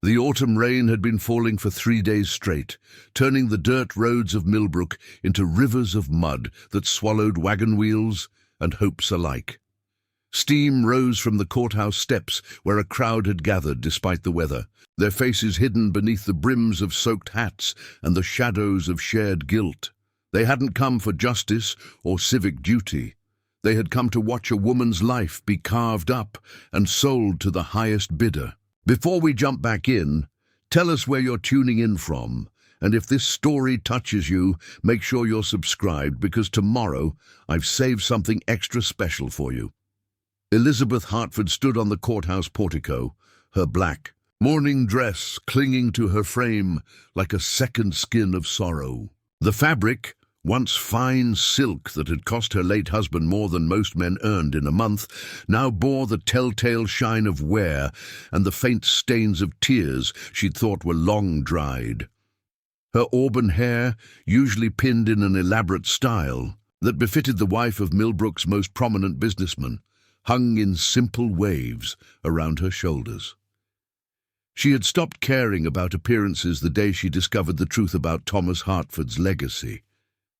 The autumn rain had been falling for 3 days straight, turning the dirt roads of Millbrook into rivers of mud that swallowed wagon wheels and hopes alike. Steam rose from the courthouse steps where a crowd had gathered despite the weather, their faces hidden beneath the brims of soaked hats and the shadows of shared guilt. They hadn't come for justice or civic duty. They had come to watch a woman's life be carved up and sold to the highest bidder. Before we jump back in, tell us where you're tuning in from, and if this story touches you, make sure you're subscribed because tomorrow I've saved something extra special for you. Elizabeth Hartford stood on the courthouse portico, her black mourning dress clinging to her frame like a second skin of sorrow. The fabric, once fine silk that had cost her late husband more than most men earned in a month, now bore the telltale shine of wear and the faint stains of tears she'd thought were long dried. Her auburn hair, usually pinned in an elaborate style that befitted the wife of Millbrook's most prominent businessman, hung in simple waves around her shoulders. She had stopped caring about appearances the day she discovered the truth about Thomas Hartford's legacy.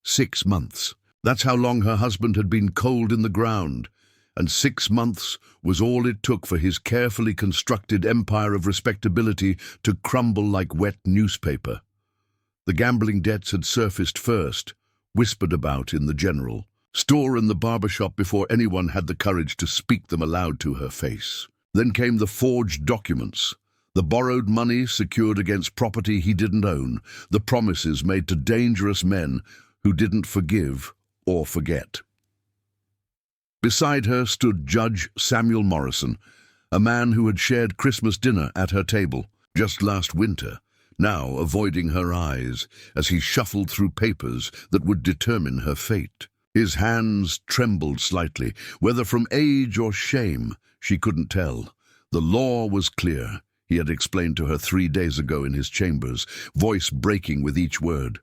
6 months. That's how long her husband had been cold in the ground, and 6 months was all it took for his carefully constructed empire of respectability to crumble like wet newspaper. The gambling debts had surfaced first, whispered about in the general store and the barbershop before anyone had the courage to speak them aloud to her face. Then came the forged documents, the borrowed money secured against property he didn't own, the promises made to dangerous men who didn't forgive or forget. Beside her stood Judge Samuel Morrison, a man who had shared Christmas dinner at her table just last winter, now avoiding her eyes as he shuffled through papers that would determine her fate. His hands trembled slightly, whether from age or shame, she couldn't tell. The law was clear, he had explained to her 3 days ago in his chambers, voice breaking with each word.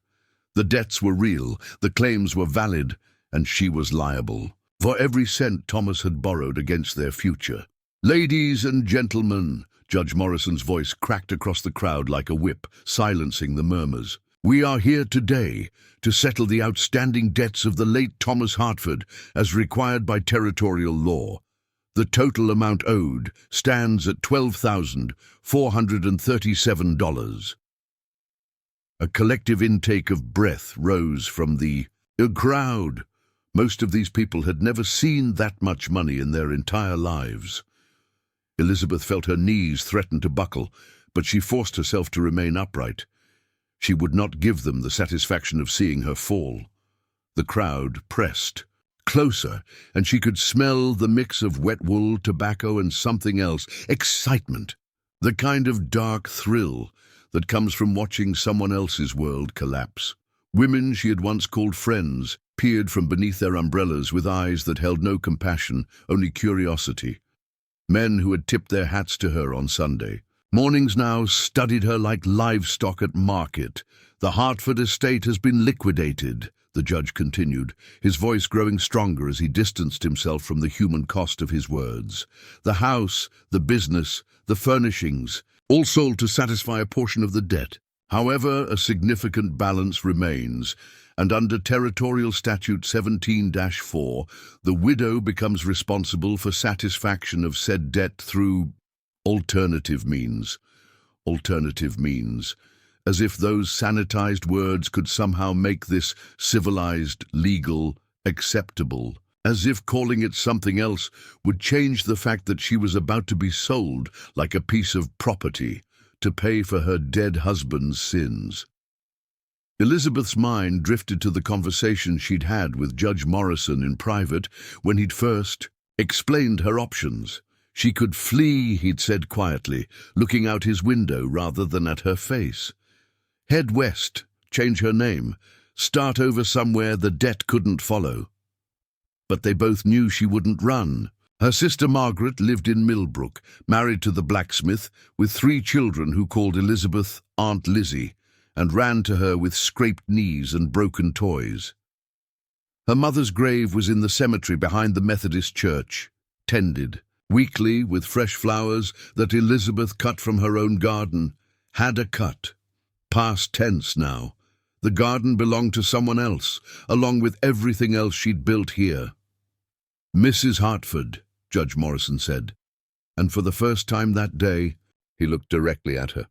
The debts were real, the claims were valid, and she was liable for every cent Thomas had borrowed against their future. "Ladies and gentlemen," Judge Morrison's voice cracked across the crowd like a whip, silencing the murmurs. "We are here today to settle the outstanding debts of the late Thomas Hartford as required by territorial law. The total amount owed stands at $12,437. A collective intake of breath rose from the crowd. Most of these people had never seen that much money in their entire lives. Elizabeth felt her knees threaten to buckle, but she forced herself to remain upright. She would not give them the satisfaction of seeing her fall. The crowd pressed closer, and she could smell the mix of wet wool, tobacco, and something else. Excitement. The kind of dark thrill that comes from watching someone else's world collapse. Women she had once called friends peered from beneath their umbrellas with eyes that held no compassion, only curiosity. Men who had tipped their hats to her on Sunday. Mornings now studied her like livestock at market. "The Hartford estate has been liquidated," the judge continued, his voice growing stronger as he distanced himself from the human cost of his words. "The house, the business, the furnishings, all sold to satisfy a portion of the debt. However, a significant balance remains, and under Territorial Statute 17-4, the widow becomes responsible for satisfaction of said debt through alternative means. Alternative means. As if those sanitized words could somehow make this civilized, legal, acceptable. As if calling it something else would change the fact that she was about to be sold like a piece of property to pay for her dead husband's sins. Elizabeth's mind drifted to the conversation she'd had with Judge Morrison in private when he'd first explained her options. She could flee, he'd said quietly, looking out his window rather than at her face. Head west, change her name, start over somewhere the debt couldn't follow. But they both knew she wouldn't run. Her sister Margaret lived in Millbrook, married to the blacksmith, with 3 children who called Elizabeth Aunt Lizzie, and ran to her with scraped knees and broken toys. Her mother's grave was in the cemetery behind the Methodist church, tended, weekly with fresh flowers that Elizabeth cut from her own garden. Had a cut. Past tense now. The garden belonged to someone else, along with everything else she'd built here. "Mrs. Hartford," Judge Morrison said, and for the first time that day, he looked directly at her.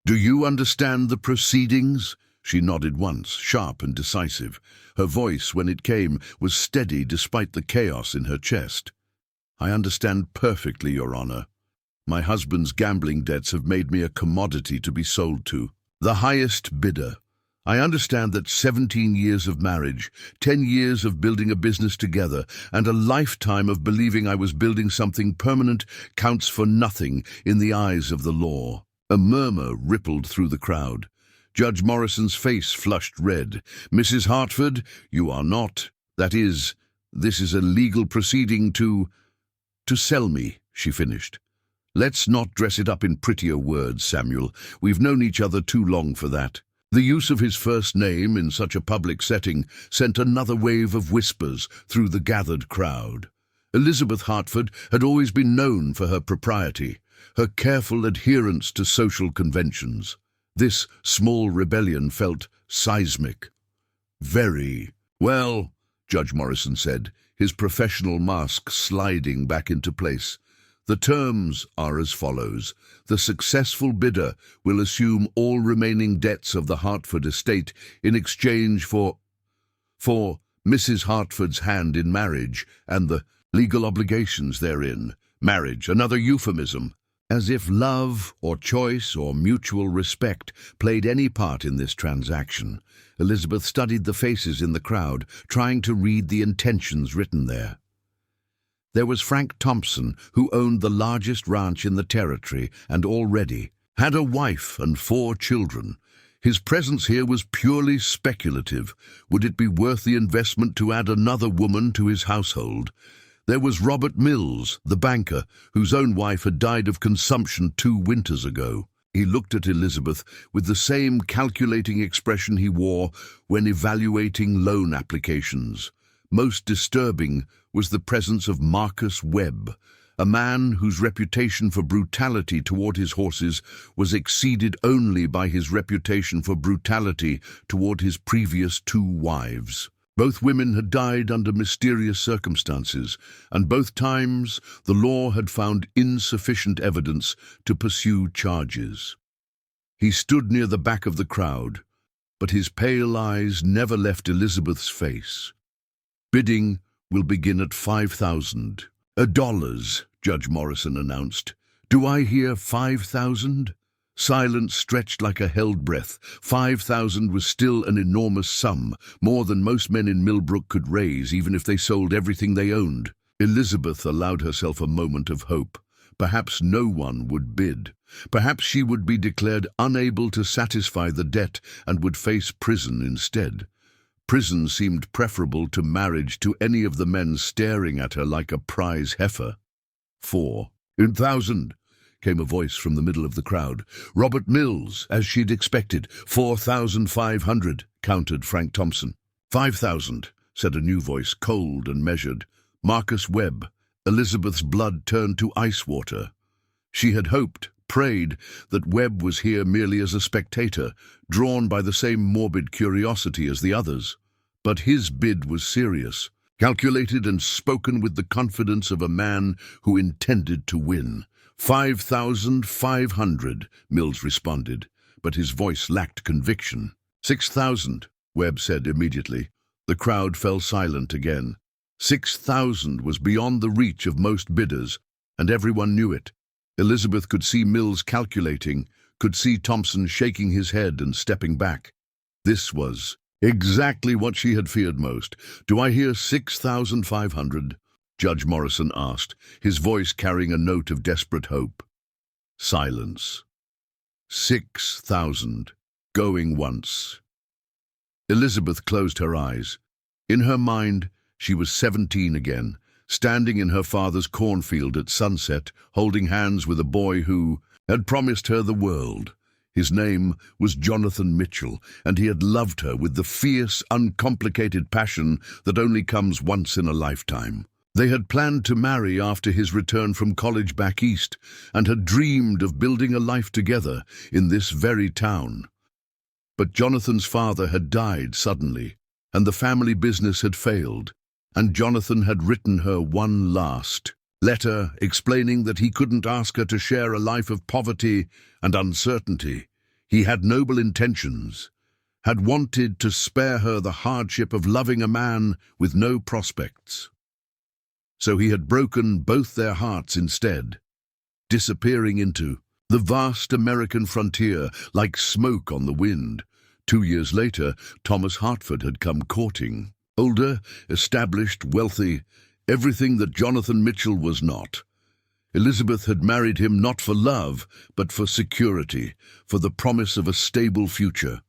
"Do you understand the proceedings?" She nodded once, sharp and decisive. Her voice, when it came, was steady despite the chaos in her chest. "I understand perfectly, Your Honor. My husband's gambling debts have made me a commodity to be sold to. The highest bidder. I understand that 17 years of marriage, 10 years of building a business together, and a lifetime of believing I was building something permanent counts for nothing in the eyes of the law." A murmur rippled through the crowd. Judge Morrison's face flushed red. "Mrs. Hartford, you are not. That is, this is a legal proceeding to sell me," she finished. "Let's not dress it up in prettier words, Samuel. We've known each other too long for that." The use of his first name in such a public setting sent another wave of whispers through the gathered crowd. Elizabeth Hartford had always been known for her propriety, her careful adherence to social conventions. This small rebellion felt seismic. "Very well," Judge Morrison said, his professional mask sliding back into place. "The terms are as follows. The successful bidder will assume all remaining debts of the Hartford estate in exchange for Mrs. Hartford's hand in marriage and the legal obligations therein. Marriage, another euphemism. As if love or choice or mutual respect played any part in this transaction. Elizabeth studied the faces in the crowd, trying to read the intentions written there. There was Frank Thompson, who owned the largest ranch in the territory and already had a wife and 4 children. His presence here was purely speculative. Would it be worth the investment to add another woman to his household? There was Robert Mills, the banker, whose own wife had died of consumption 2 winters ago. He looked at Elizabeth with the same calculating expression he wore when evaluating loan applications. Most disturbing was the presence of Marcus Webb, a man whose reputation for brutality toward his horses was exceeded only by his reputation for brutality toward his previous 2 wives. Both women had died under mysterious circumstances, and both times the law had found insufficient evidence to pursue charges. He stood near the back of the crowd, but his pale eyes never left Elizabeth's face. "Bidding will begin at $5,000. $1, Judge Morrison announced. "Do I hear 5,000? Silence stretched like a held breath. 5,000 was still an enormous sum, more than most men in Millbrook could raise, even if they sold everything they owned. Elizabeth allowed herself a moment of hope. Perhaps no one would bid. Perhaps she would be declared unable to satisfy the debt and would face prison instead. Prison seemed preferable to marriage to any of the men staring at her like a prize heifer. 4,000. Came a voice from the middle of the crowd. "Robert Mills, as she'd expected. 4,500, countered Frank Thompson. 5,000, said a new voice, cold and measured. Marcus Webb. Elizabeth's blood turned to ice water. She had hoped, prayed, that Webb was here merely as a spectator, drawn by the same morbid curiosity as the others. But his bid was serious, calculated and spoken with the confidence of a man who intended to win. 5,500, Mills responded, but his voice lacked conviction. 6,000, Webb said immediately. The crowd fell silent again. 6,000 was beyond the reach of most bidders, and everyone knew it. Elizabeth could see Mills calculating, could see Thompson shaking his head and stepping back. This was exactly what she had feared most. "Do I hear 6,500? Judge Morrison asked, his voice carrying a note of desperate hope. Silence. 6,000. Going once. Elizabeth closed her eyes. In her mind, she was 17 again, standing in her father's cornfield at sunset, holding hands with a boy who had promised her the world. His name was Jonathan Mitchell, and he had loved her with the fierce, uncomplicated passion that only comes once in a lifetime. They had planned to marry after his return from college back east and had dreamed of building a life together in this very town. But Jonathan's father had died suddenly, and the family business had failed, and Jonathan had written her one last letter explaining that he couldn't ask her to share a life of poverty and uncertainty. He had noble intentions, had wanted to spare her the hardship of loving a man with no prospects. So he had broken both their hearts instead, disappearing into the vast American frontier like smoke on the wind. 2 years later, Thomas Hartford had come courting. Older, established, wealthy, everything that Jonathan Mitchell was not. Elizabeth had married him not for love, but for security, for the promise of a stable future.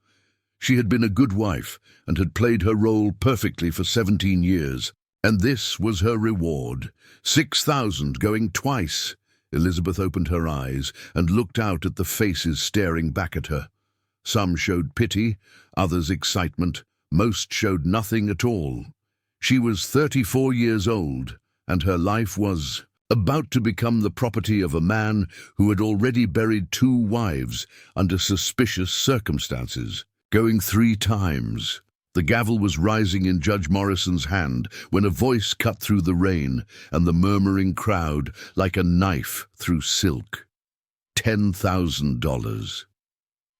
She had been a good wife and had played her role perfectly for 17 years. And this was her reward. 6,000 going twice. Elizabeth opened her eyes and looked out at the faces staring back at her. Some showed pity, others excitement, most showed nothing at all. She was 34 years old, and her life was about to become the property of a man who had already buried 2 wives under suspicious circumstances, going 3 times. The gavel was rising in Judge Morrison's hand when a voice cut through the rain and the murmuring crowd like a knife through silk. $10,000.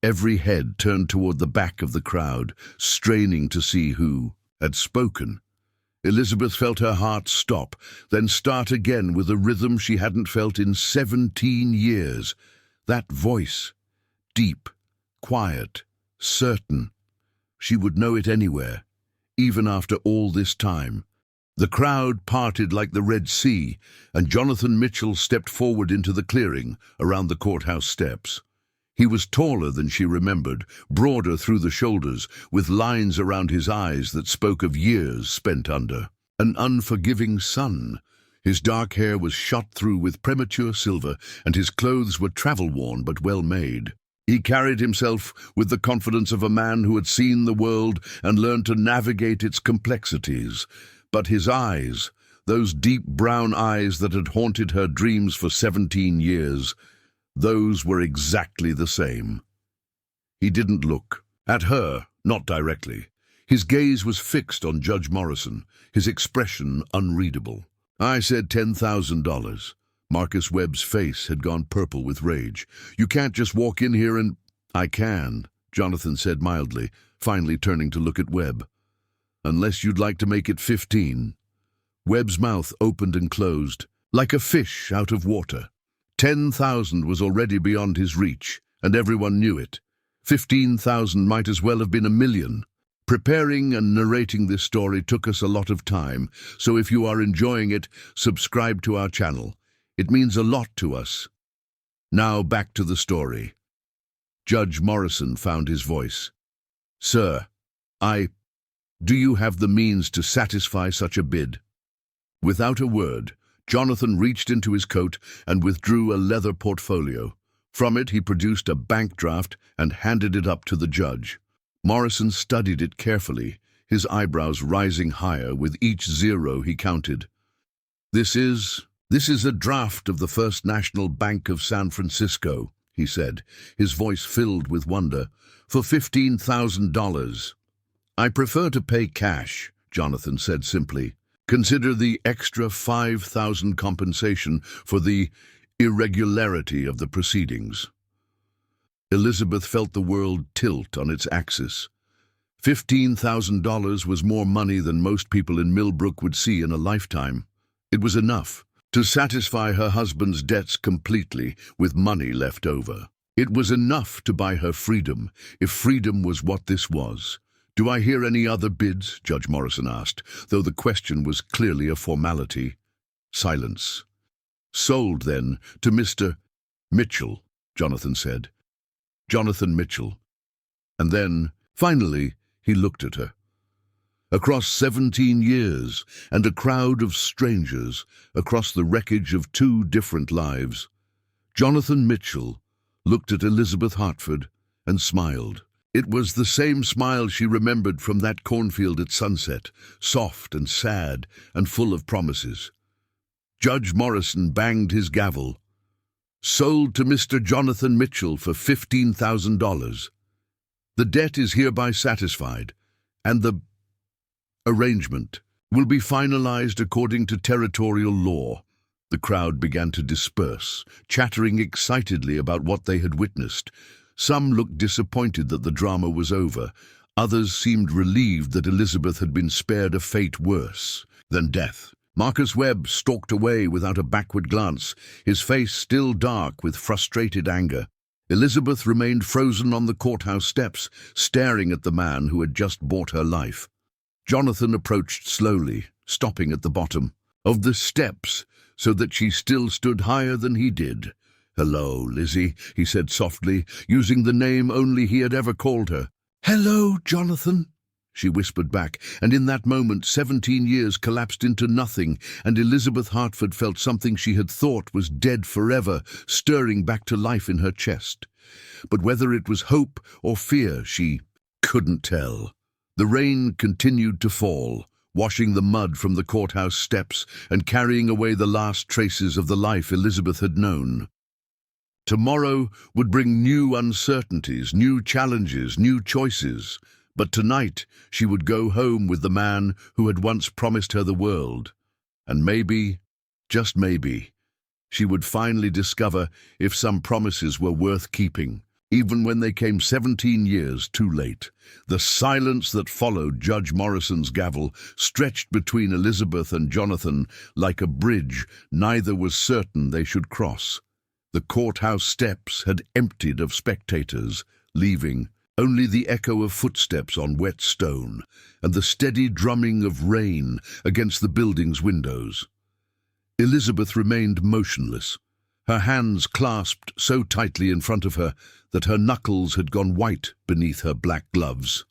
Every head turned toward the back of the crowd, straining to see who had spoken. Elizabeth felt her heart stop, then start again with a rhythm she hadn't felt in 17 years. That voice, deep, quiet, certain. She would know it anywhere, even after all this time. The crowd parted like the Red Sea, and Jonathan Mitchell stepped forward into the clearing around the courthouse steps. He was taller than she remembered, broader through the shoulders, with lines around his eyes that spoke of years spent under an unforgiving sun. His dark hair was shot through with premature silver, and his clothes were travel-worn but well-made. He carried himself with the confidence of a man who had seen the world and learned to navigate its complexities. But his eyes, those deep brown eyes that had haunted her dreams for 17 years, those were exactly the same. He didn't look at her, not directly. His gaze was fixed on Judge Morrison, his expression unreadable. "I said $10,000. Marcus Webb's face had gone purple with rage. "You can't just walk in here and—" "I can," Jonathan said mildly, finally turning to look at Webb. "Unless you'd like to make it 15. Webb's mouth opened and closed, like a fish out of water. 10,000 was already beyond his reach, and everyone knew it. 15,000 might as well have been 1,000,000. Preparing and narrating this story took us a lot of time, so if you are enjoying it, subscribe to our channel. It means a lot to us. Now back to the story." Judge Morrison found his voice. "Sir, do you have the means to satisfy such a bid?" Without a word, Jonathan reached into his coat and withdrew a leather portfolio. From it he produced a bank draft and handed it up to the judge. Morrison studied it carefully, his eyebrows rising higher with each zero he counted. This is a draft of the First National Bank of San Francisco," he said, his voice filled with wonder, "for $15,000. "I prefer to pay cash," Jonathan said simply. "Consider the extra $5,000 compensation for the irregularity of the proceedings." Elizabeth felt the world tilt on its axis. $15,000 was more money than most people in Millbrook would see in a lifetime. It was enough to satisfy her husband's debts completely, with money left over. It was enough to buy her freedom, if freedom was what this was. "Do I hear any other bids?" Judge Morrison asked, though the question was clearly a formality. Silence. "Sold, then, to Mr. Mitchell," Jonathan said. "Jonathan Mitchell." And then, finally, he looked at her. Across 17 years, and a crowd of strangers, across the wreckage of 2 different lives, Jonathan Mitchell looked at Elizabeth Hartford and smiled. It was the same smile she remembered from that cornfield at sunset, soft and sad and full of promises. Judge Morrison banged his gavel. Sold to Mr. Jonathan Mitchell for $15,000. The debt is hereby satisfied, and the arrangement will be finalized according to territorial law. The crowd began to disperse, chattering excitedly about what they had witnessed. Some looked disappointed that the drama was over. Others seemed relieved that Elizabeth had been spared a fate worse than death. Marcus Webb stalked away without a backward glance, his face still dark with frustrated anger. Elizabeth remained frozen on the courthouse steps, staring at the man who had just bought her life. Jonathan approached slowly, stopping at the bottom of the steps so that she still stood higher than he did. "Hello, Lizzie," he said softly, using the name only he had ever called her. "Hello, Jonathan," she whispered back, and in that moment 17 years collapsed into nothing, and Elizabeth Hartford felt something she had thought was dead forever, stirring back to life in her chest. But whether it was hope or fear, she couldn't tell. The rain continued to fall, washing the mud from the courthouse steps and carrying away the last traces of the life Elizabeth had known. Tomorrow would bring new uncertainties, new challenges, new choices. But tonight she would go home with the man who had once promised her the world. And maybe, just maybe, she would finally discover if some promises were worth keeping, even when they came 17 years too late. The silence that followed Judge Morrison's gavel stretched between Elizabeth and Jonathan like a bridge neither was certain they should cross. The courthouse steps had emptied of spectators, leaving only the echo of footsteps on wet stone and the steady drumming of rain against the building's windows. Elizabeth remained motionless, her hands clasped so tightly in front of her that her knuckles had gone white beneath her black gloves.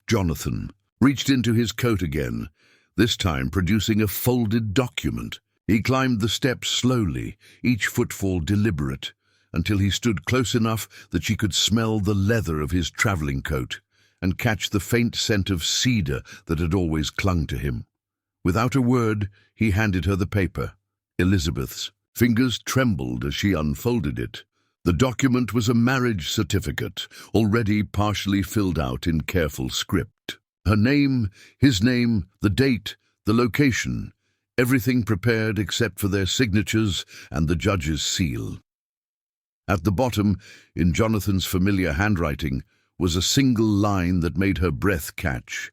Jonathan reached into his coat again, this time producing a folded document. He climbed the steps slowly, each footfall deliberate, until he stood close enough that she could smell the leather of his traveling coat and catch the faint scent of cedar that had always clung to him. Without a word, he handed her the paper. Elizabeth's fingers trembled as she unfolded it. The document was a marriage certificate, already partially filled out in careful script. Her name, his name, the date, the location, everything prepared except for their signatures and the judge's seal. At the bottom, in Jonathan's familiar handwriting, was a single line that made her breath catch.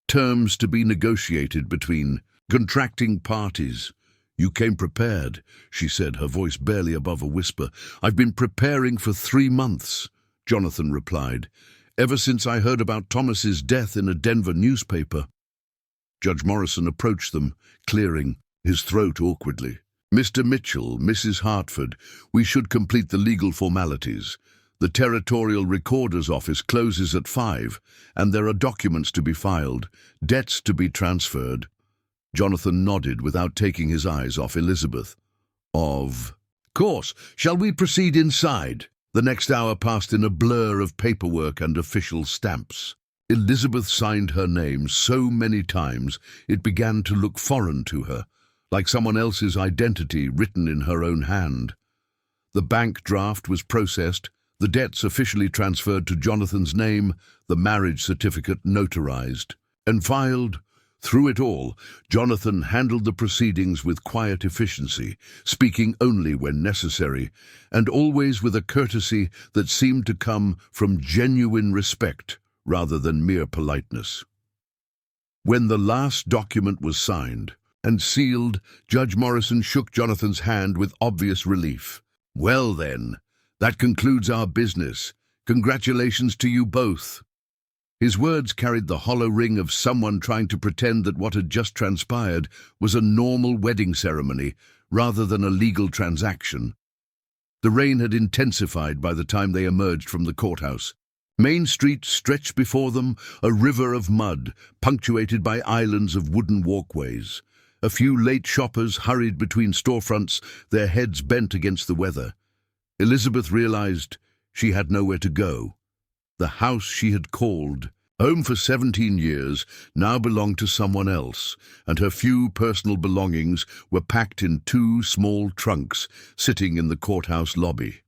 Terms to be negotiated between contracting parties. "You came prepared," she said, her voice barely above a whisper. "I've been preparing for 3 months," Jonathan replied, "ever since I heard about Thomas's death in a Denver newspaper." Judge Morrison approached them, clearing his throat awkwardly. "Mr. Mitchell, Mrs. Hartford, we should complete the legal formalities. The Territorial Recorder's Office closes at 5, and there are documents to be filed, debts to be transferred." Jonathan nodded without taking his eyes off Elizabeth. "Of course. Shall we proceed inside?" The next hour passed in a blur of paperwork and official stamps. Elizabeth signed her name so many times it began to look foreign to her, like someone else's identity written in her own hand. The bank draft was processed, the debts officially transferred to Jonathan's name, the marriage certificate notarized, and filed. Through it all, Jonathan handled the proceedings with quiet efficiency, speaking only when necessary, and always with a courtesy that seemed to come from genuine respect rather than mere politeness. When the last document was signed and sealed, Judge Morrison shook Jonathan's hand with obvious relief. "Well then, that concludes our business. Congratulations to you both." His words carried the hollow ring of someone trying to pretend that what had just transpired was a normal wedding ceremony rather than a legal transaction. The rain had intensified by the time they emerged from the courthouse. Main Street stretched before them, a river of mud, punctuated by islands of wooden walkways. A few late shoppers hurried between storefronts, their heads bent against the weather. Elizabeth realized she had nowhere to go. The house she had called Home for 17 years now belonged to someone else, and her few personal belongings were packed in 2 small trunks sitting in the courthouse lobby.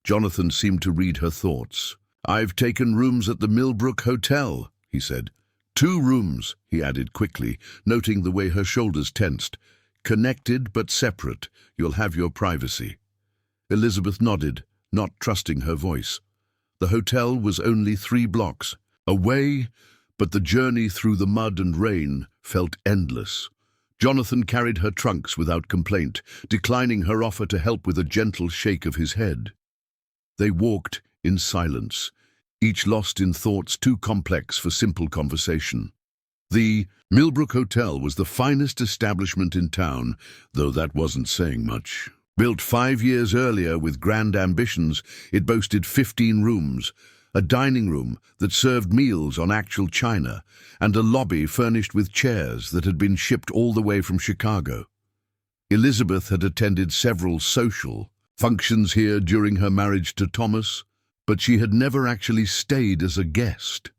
Jonathan seemed to read her thoughts. "I've taken rooms at the Millbrook Hotel," he said. "2 rooms," he added quickly, noting the way her shoulders tensed. "Connected but separate. You'll have your privacy." Elizabeth nodded, not trusting her voice. The hotel was only 3 blocks away, but the journey through the mud and rain felt endless. Jonathan carried her trunks without complaint, declining her offer to help with a gentle shake of his head. They walked in silence, each lost in thoughts too complex for simple conversation. The Millbrook Hotel was the finest establishment in town, though that wasn't saying much. Built 5 years earlier with grand ambitions, it boasted 15 rooms, a dining room that served meals on actual china, and a lobby furnished with chairs that had been shipped all the way from Chicago. Elizabeth had attended several social functions here during her marriage to Thomas, but she had never actually stayed as a guest.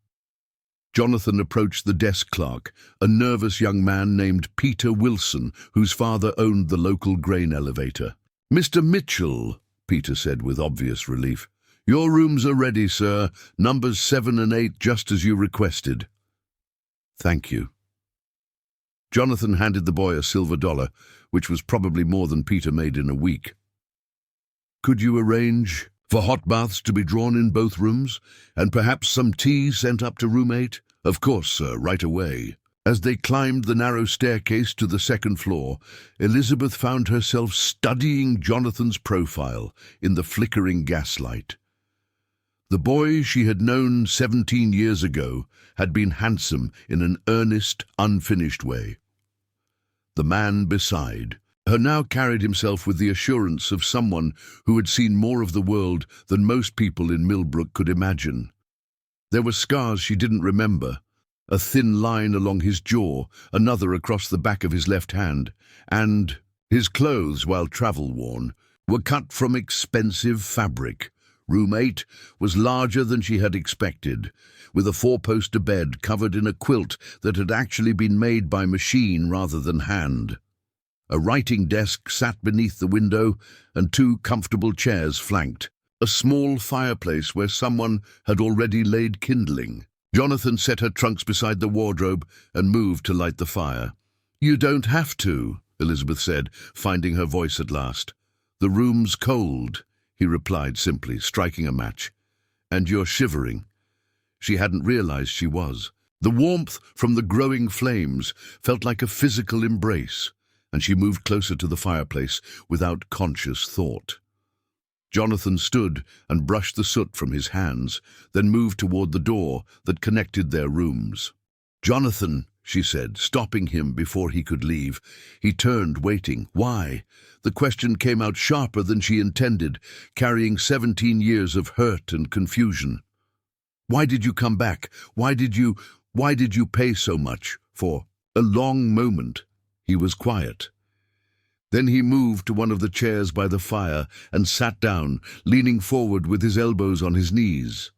Jonathan approached the desk clerk, a nervous young man named Peter Wilson, whose father owned the local grain elevator. "Mr. Mitchell," Peter said with obvious relief. "Your rooms are ready, sir. Numbers 7 and 8, just as you requested." "Thank you." Jonathan handed the boy a silver dollar, which was probably more than Peter made in a week. "Could you arrange for hot baths to be drawn in both rooms, and perhaps some tea sent up to room 8? "Of course, sir, right away." As they climbed the narrow staircase to the second floor, Elizabeth found herself studying Jonathan's profile in the flickering gaslight. The boy she had known 17 years ago had been handsome in an earnest, unfinished way. The man beside her now carried himself with the assurance of someone who had seen more of the world than most people in Millbrook could imagine. There were scars she didn't remember, a thin line along his jaw, another across the back of his left hand, and his clothes, while travel-worn, were cut from expensive fabric. Room 8 was larger than she had expected, with a 4-poster bed covered in a quilt that had actually been made by machine rather than hand. A writing desk sat beneath the window, and 2 comfortable chairs flanked a small fireplace where someone had already laid kindling. Jonathan set her trunks beside the wardrobe and moved to light the fire. "You don't have to," Elizabeth said, finding her voice at last. "The room's cold," he replied simply, striking a match. "And you're shivering." She hadn't realized she was. The warmth from the growing flames felt like a physical embrace, and she moved closer to the fireplace without conscious thought. Jonathan stood and brushed the soot from his hands, then moved toward the door that connected their rooms. "Jonathan," she said, stopping him before he could leave. He turned, waiting. "Why?" The question came out sharper than she intended, carrying 17 years of hurt and confusion. "Why did you come back? Why did you pay so much for?" A long moment, he was quiet. Then he moved to one of the chairs by the fire and sat down, leaning forward with his elbows on his knees.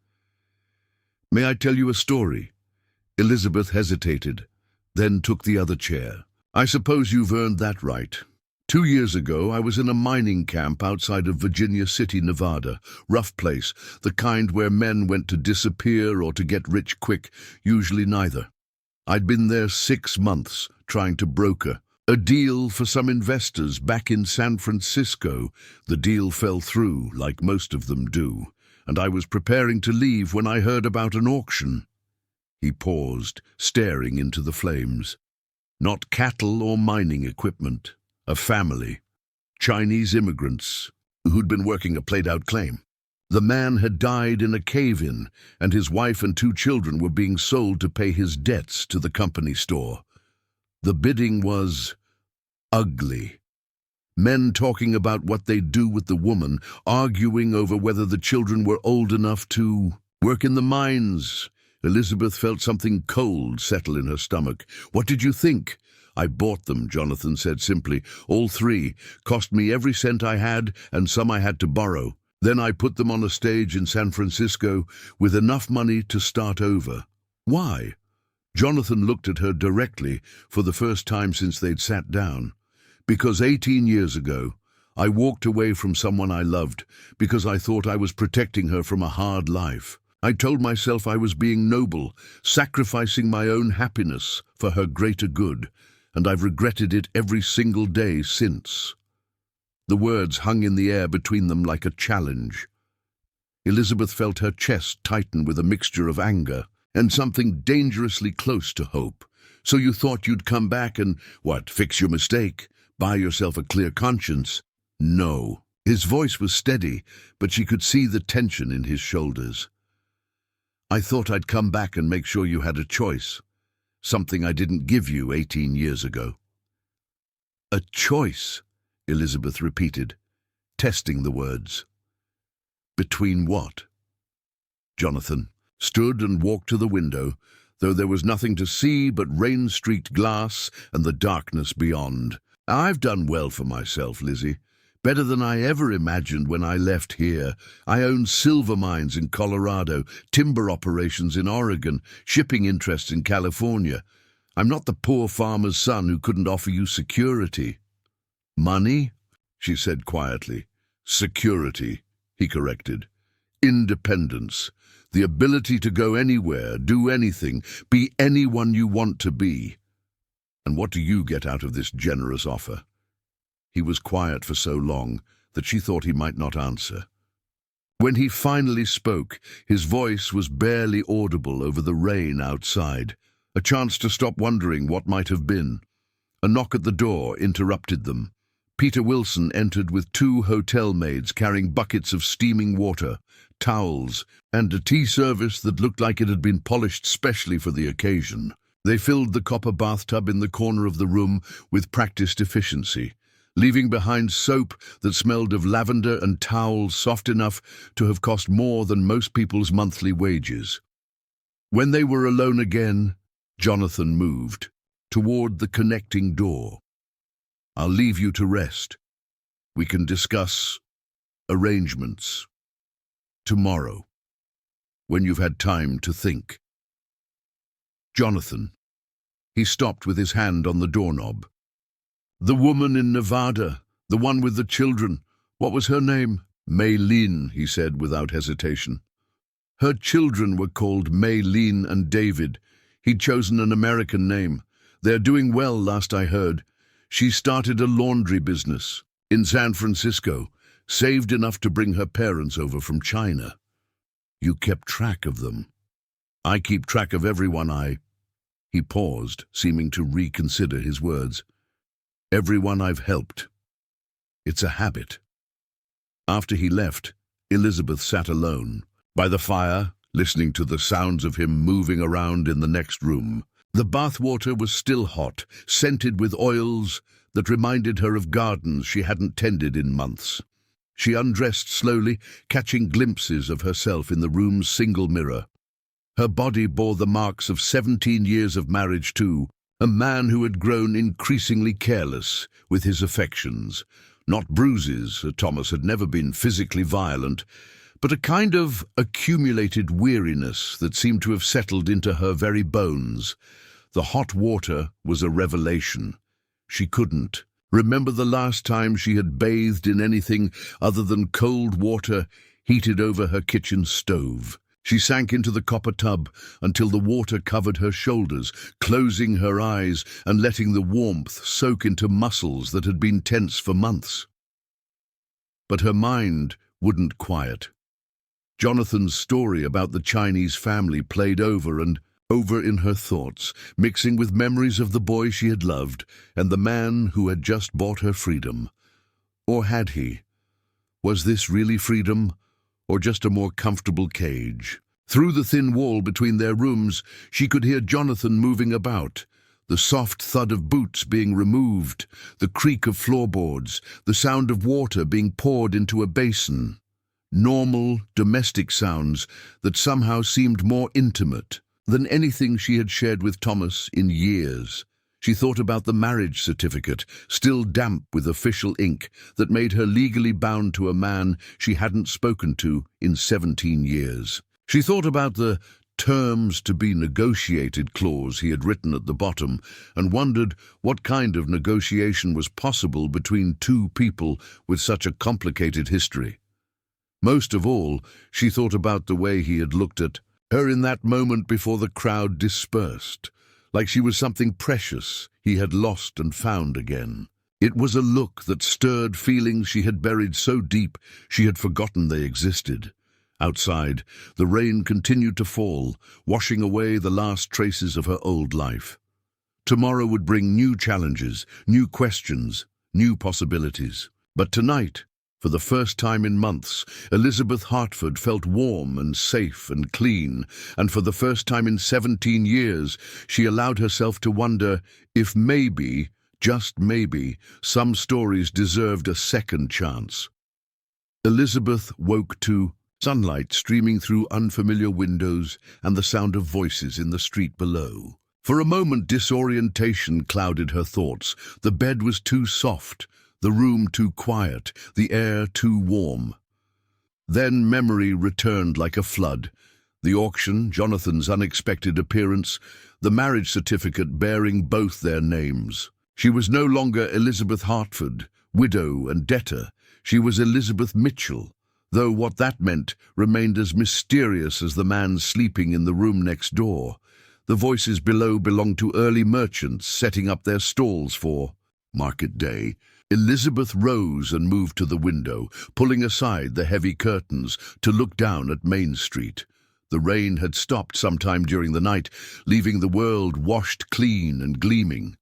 "May I tell you a story?" Elizabeth hesitated, then took the other chair. "I suppose you've earned that right. 2 years ago, I was in a mining camp outside of Virginia City, Nevada. Rough place, the kind where men went to disappear or to get rich quick, usually neither. I'd been there 6 months, trying to broker a deal for some investors back in San Francisco. The deal fell through, like most of them do, and I was preparing to leave when I heard about an auction." He paused, staring into the flames. "Not cattle or mining equipment. A family. Chinese immigrants who'd been working a played-out claim. The man had died in a cave-in, and his wife and 2 children were being sold to pay his debts to the company store. The bidding was ugly. Men talking about what they'd do with the woman, arguing over whether the children were old enough to work in the mines. Elizabeth felt something cold settle in her stomach. "What did you think?" "I bought them," Jonathan said simply. "All 3. Cost me every cent I had, and some I had to borrow. Then I put them on a stage in San Francisco with enough money to start over." Why? Jonathan looked at her directly for the first time since they'd sat down. Because 18 years ago, I walked away from someone I loved because I thought I was protecting her from a hard life. I told myself I was being noble, sacrificing my own happiness for her greater good, and I've regretted it every single day since. The words hung in the air between them like a challenge. Elizabeth felt her chest tighten with a mixture of anger and something dangerously close to hope. So you thought you'd come back and, fix your mistake? Buy yourself a clear conscience? No. His voice was steady, but she could see the tension in his shoulders. I thought I'd come back and make sure you had a choice. Something I didn't give you 18 years ago. A choice, Elizabeth repeated, testing the words. Between what? Jonathan stood and walked to the window, though there was nothing to see but rain-streaked glass and the darkness beyond. I've done well for myself, Lizzie. Better than I ever imagined when I left here. I own silver mines in Colorado, timber operations in Oregon, shipping interests in California. I'm not the poor farmer's son who couldn't offer you security. Money? She said quietly. Security, he corrected. Independence. The ability to go anywhere, do anything, be anyone you want to be. And what do you get out of this generous offer? He was quiet for so long that she thought he might not answer. When he finally spoke, his voice was barely audible over the rain outside, a chance to stop wondering what might have been. A knock at the door interrupted them. Peter Wilson entered with 2 hotel maids carrying buckets of steaming water, towels, and a tea service that looked like it had been polished specially for the occasion. They filled the copper bathtub in the corner of the room with practiced efficiency, leaving behind soap that smelled of lavender and towels soft enough to have cost more than most people's monthly wages. When they were alone again, Jonathan moved toward the connecting door. I'll leave you to rest. We can discuss arrangements tomorrow, when you've had time to think. Jonathan. He stopped with his hand on the doorknob. The woman in Nevada, the one with the children, what was her name? Maylene, he said without hesitation. Her children were called Maylene and David. He'd chosen an American name. They're doing well, last I heard. She started a laundry business in San Francisco, saved enough to bring her parents over from China. You kept track of them. I keep track of everyone He paused, seeming to reconsider his words. Everyone I've helped. It's a habit. After he left, Elizabeth sat alone, by the fire, listening to the sounds of him moving around in the next room. The bathwater was still hot, scented with oils that reminded her of gardens she hadn't tended in months. She undressed slowly, catching glimpses of herself in the room's single mirror. Her body bore the marks of 17 years of marriage to a man who had grown increasingly careless with his affections. Not bruises, Thomas had never been physically violent, but a kind of accumulated weariness that seemed to have settled into her very bones. The hot water was a revelation. She couldn't remember the last time she had bathed in anything other than cold water heated over her kitchen stove. She sank into the copper tub until the water covered her shoulders, closing her eyes and letting the warmth soak into muscles that had been tense for months. But her mind wouldn't quiet. Jonathan's story about the Chinese family played over and over in her thoughts, mixing with memories of the boy she had loved and the man who had just bought her freedom. Or had he? Was this really freedom, or just a more comfortable cage? Through the thin wall between their rooms, she could hear Jonathan moving about, the soft thud of boots being removed, the creak of floorboards, the sound of water being poured into a basin. Normal, domestic sounds that somehow seemed more intimate than anything she had shared with Thomas in years. She thought about the marriage certificate, still damp with official ink, that made her legally bound to a man she hadn't spoken to in 17 years. She thought about the terms to be negotiated clause he had written at the bottom, and wondered what kind of negotiation was possible between two people with such a complicated history. Most of all, she thought about the way he had looked at her in that moment before the crowd dispersed, like she was something precious he had lost and found again. It was a look that stirred feelings she had buried so deep she had forgotten they existed. Outside, the rain continued to fall, washing away the last traces of her old life. Tomorrow would bring new challenges, new questions, new possibilities. But tonight, for the first time in months, Elizabeth Hartford felt warm and safe and clean, and for the first time in 17 years, she allowed herself to wonder if maybe, just maybe, some stories deserved a second chance. Elizabeth woke to sunlight streaming through unfamiliar windows and the sound of voices in the street below. For a moment, disorientation clouded her thoughts. The bed was too soft, the room too quiet, the air too warm. Then memory returned like a flood. The auction, Jonathan's unexpected appearance, the marriage certificate bearing both their names. She was no longer Elizabeth Hartford, widow and debtor. She was Elizabeth Mitchell, though what that meant remained as mysterious as the man sleeping in the room next door. The voices below belonged to early merchants setting up their stalls for market day. Elizabeth rose and moved to the window, pulling aside the heavy curtains to look down at Main Street. The rain had stopped sometime during the night, leaving the world washed clean and gleaming.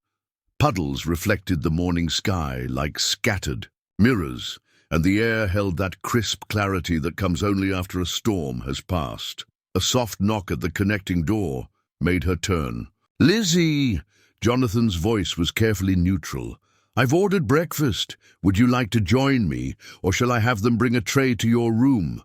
Puddles reflected the morning sky like scattered mirrors, and the air held that crisp clarity that comes only after a storm has passed. A soft knock at the connecting door made her turn. "Lizzie!" Jonathan's voice was carefully neutral. "I've ordered breakfast. Would you like to join me, or shall I have them bring a tray to your room?"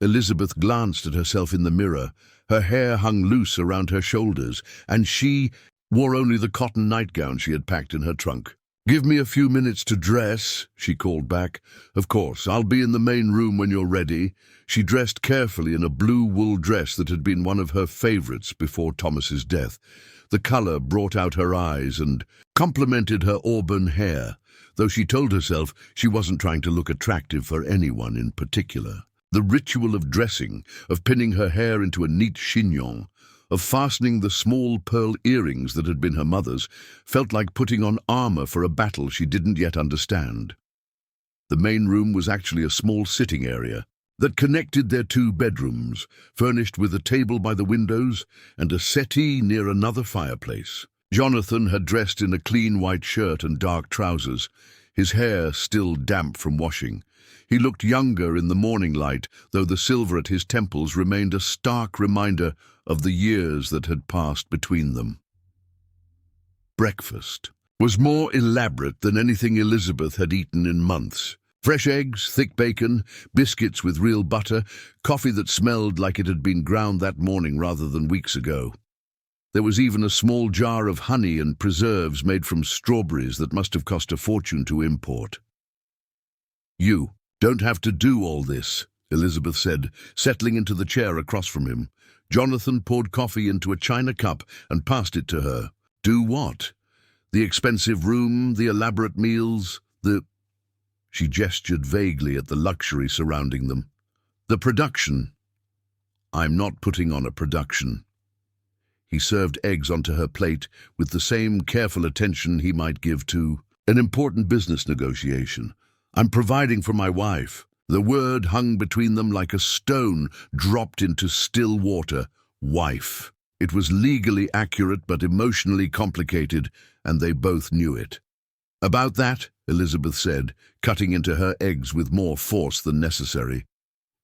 Elizabeth glanced at herself in the mirror. Her hair hung loose around her shoulders, and she wore only the cotton nightgown she had packed in her trunk. "Give me a few minutes to dress," she called back. "Of course, I'll be in the main room when you're ready." She dressed carefully in a blue wool dress that had been one of her favorites before Thomas's death. The color brought out her eyes and complemented her auburn hair, though she told herself she wasn't trying to look attractive for anyone in particular. The ritual of dressing, of pinning her hair into a neat chignon, of fastening the small pearl earrings that had been her mother's, felt like putting on armor for a battle she didn't yet understand. The main room was actually a small sitting area that connected their two bedrooms, furnished with a table by the windows and a settee near another fireplace. Jonathan had dressed in a clean white shirt and dark trousers, his hair still damp from washing. He looked younger in the morning light, though the silver at his temples remained a stark reminder of the years that had passed between them. Breakfast was more elaborate than anything Elizabeth had eaten in months. Fresh eggs, thick bacon, biscuits with real butter, coffee that smelled like it had been ground that morning rather than weeks ago. There was even a small jar of honey and preserves made from strawberries that must have cost a fortune to import. "You don't have to do all this," Elizabeth said, settling into the chair across from him. Jonathan poured coffee into a china cup and passed it to her. "Do what? The expensive room, the elaborate meals, the—" She gestured vaguely at the luxury surrounding them. "The production." "I'm not putting on a production." He served eggs onto her plate with the same careful attention he might give to an important business negotiation. "I'm providing for my wife." The word hung between them like a stone dropped into still water. Wife. It was legally accurate but emotionally complicated, and they both knew it. "About that," Elizabeth said, cutting into her eggs with more force than necessary.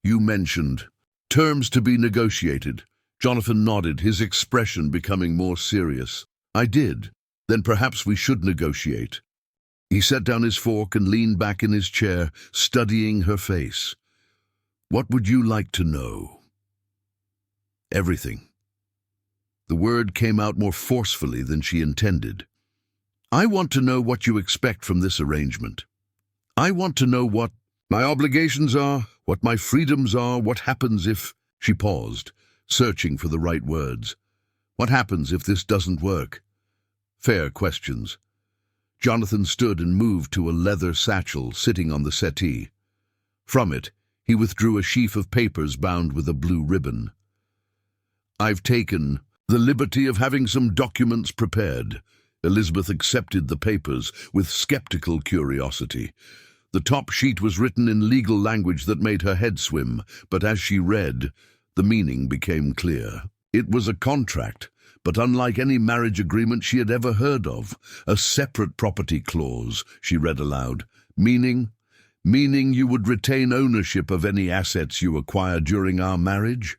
"You mentioned terms to be negotiated." Jonathan nodded, his expression becoming more serious. "I did. Then perhaps we should negotiate." He set down his fork and leaned back in his chair, studying her face. "What would you like to know?" "Everything." The word came out more forcefully than she intended. "I want to know what you expect from this arrangement. I want to know what my obligations are, what my freedoms are, what happens if—" She paused, searching for the right words. What happens if this doesn't work? Fair questions. Jonathan stood and moved to a leather satchel sitting on the settee. From it, he withdrew a sheaf of papers bound with a blue ribbon. "I've taken the liberty of having some documents prepared." Elizabeth accepted the papers with skeptical curiosity. The top sheet was written in legal language that made her head swim, but as she read, the meaning became clear. It was a contract, but unlike any marriage agreement she had ever heard of. A separate property clause, she read aloud. Meaning you would retain ownership of any assets you acquire during our marriage.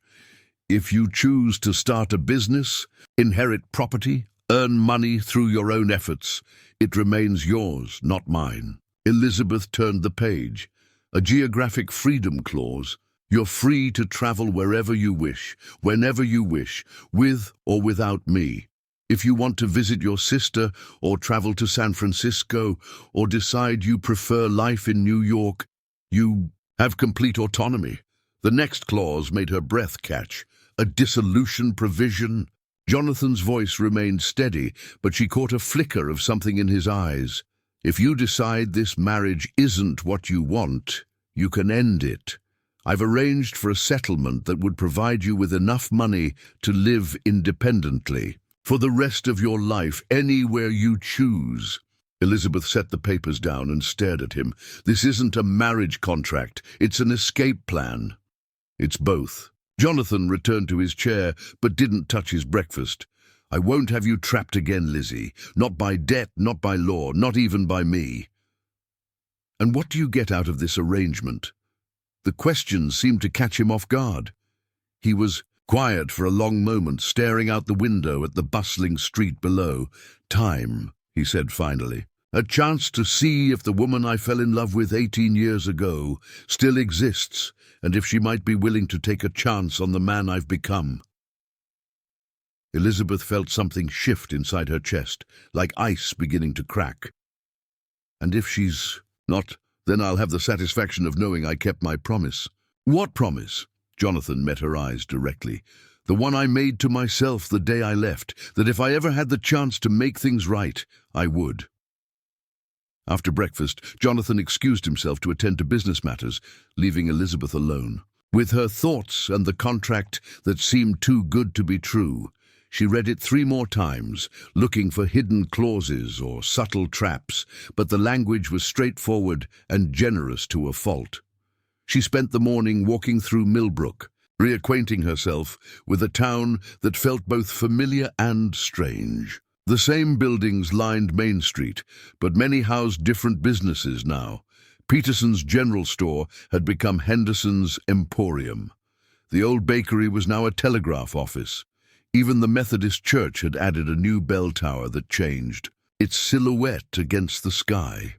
If you choose to start a business, inherit property, earn money through your own efforts, it remains yours, not mine. Elizabeth turned the page. A geographic freedom clause. You're free to travel wherever you wish, whenever you wish, with or without me. If you want to visit your sister or travel to San Francisco or decide you prefer life in New York, you have complete autonomy. The next clause made her breath catch. A dissolution provision. Jonathan's voice remained steady, but she caught a flicker of something in his eyes. If you decide this marriage isn't what you want, you can end it. I've arranged for a settlement that would provide you with enough money to live independently for the rest of your life, anywhere you choose. Elizabeth set the papers down and stared at him. This isn't a marriage contract. It's an escape plan. It's both. Jonathan returned to his chair, but didn't touch his breakfast. I won't have you trapped again, Lizzie. Not by debt, not by law, not even by me. And what do you get out of this arrangement? The questions seemed to catch him off guard. He was quiet for a long moment, staring out the window at the bustling street below. Time, he said finally. A chance to see if the woman I fell in love with 18 years ago still exists, and if she might be willing to take a chance on the man I've become. Elizabeth felt something shift inside her chest, like ice beginning to crack. And if she's not, then I'll have the satisfaction of knowing I kept my promise. What promise? Jonathan met her eyes directly. The one I made to myself the day I left, that if I ever had the chance to make things right, I would. After breakfast, Jonathan excused himself to attend to business matters, leaving Elizabeth alone. With her thoughts and the contract that seemed too good to be true, she read it 3 more times, looking for hidden clauses or subtle traps, but the language was straightforward and generous to a fault. She spent the morning walking through Millbrook, reacquainting herself with a town that felt both familiar and strange. The same buildings lined Main Street, but many housed different businesses now. Peterson's General Store had become Henderson's Emporium. The old bakery was now a telegraph office. Even the Methodist Church had added a new bell tower that changed its silhouette against the sky.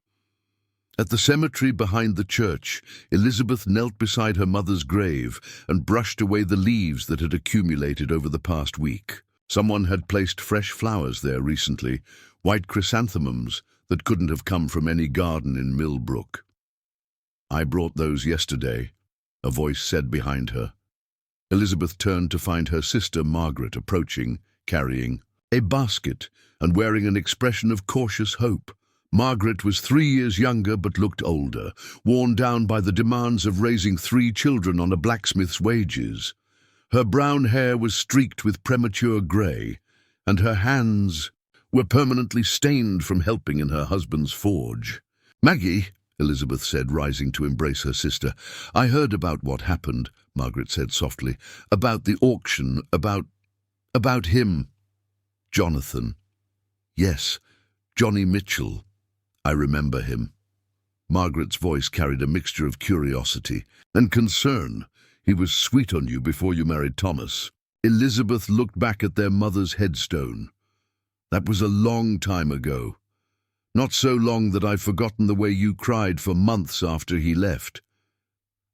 At the cemetery behind the church, Elizabeth knelt beside her mother's grave and brushed away the leaves that had accumulated over the past week. Someone had placed fresh flowers there recently, white chrysanthemums that couldn't have come from any garden in Millbrook. "I brought those yesterday," a voice said behind her. Elizabeth turned to find her sister Margaret approaching, carrying a basket and wearing an expression of cautious hope. Margaret was 3 years younger but looked older, worn down by the demands of raising 3 children on a blacksmith's wages. Her brown hair was streaked with premature grey, and her hands were permanently stained from helping in her husband's forge. "Maggie," Elizabeth said, rising to embrace her sister. "I heard about what happened," Margaret said softly. "About the auction, about him." "Jonathan." "Yes, Johnny Mitchell. I remember him." Margaret's voice carried a mixture of curiosity and concern. "He was sweet on you before you married Thomas." Elizabeth looked back at their mother's headstone. "That was a long time ago. Not so long that I've forgotten the way you cried for months after he left."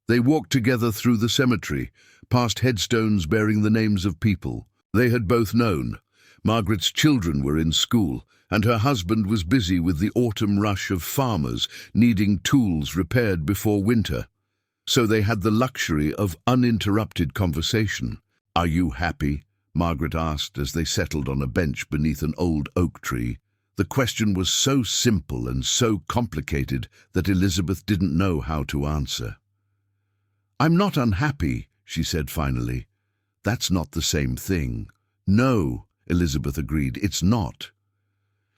They walked together through the cemetery, past headstones bearing the names of people they had both known. Margaret's children were in school, and her husband was busy with the autumn rush of farmers needing tools repaired before winter. So they had the luxury of uninterrupted conversation. "Are you happy?" Margaret asked as they settled on a bench beneath an old oak tree. The question was so simple and so complicated that Elizabeth didn't know how to answer. "I'm not unhappy," she said finally. "That's not the same thing." "No," Elizabeth agreed, "it's not."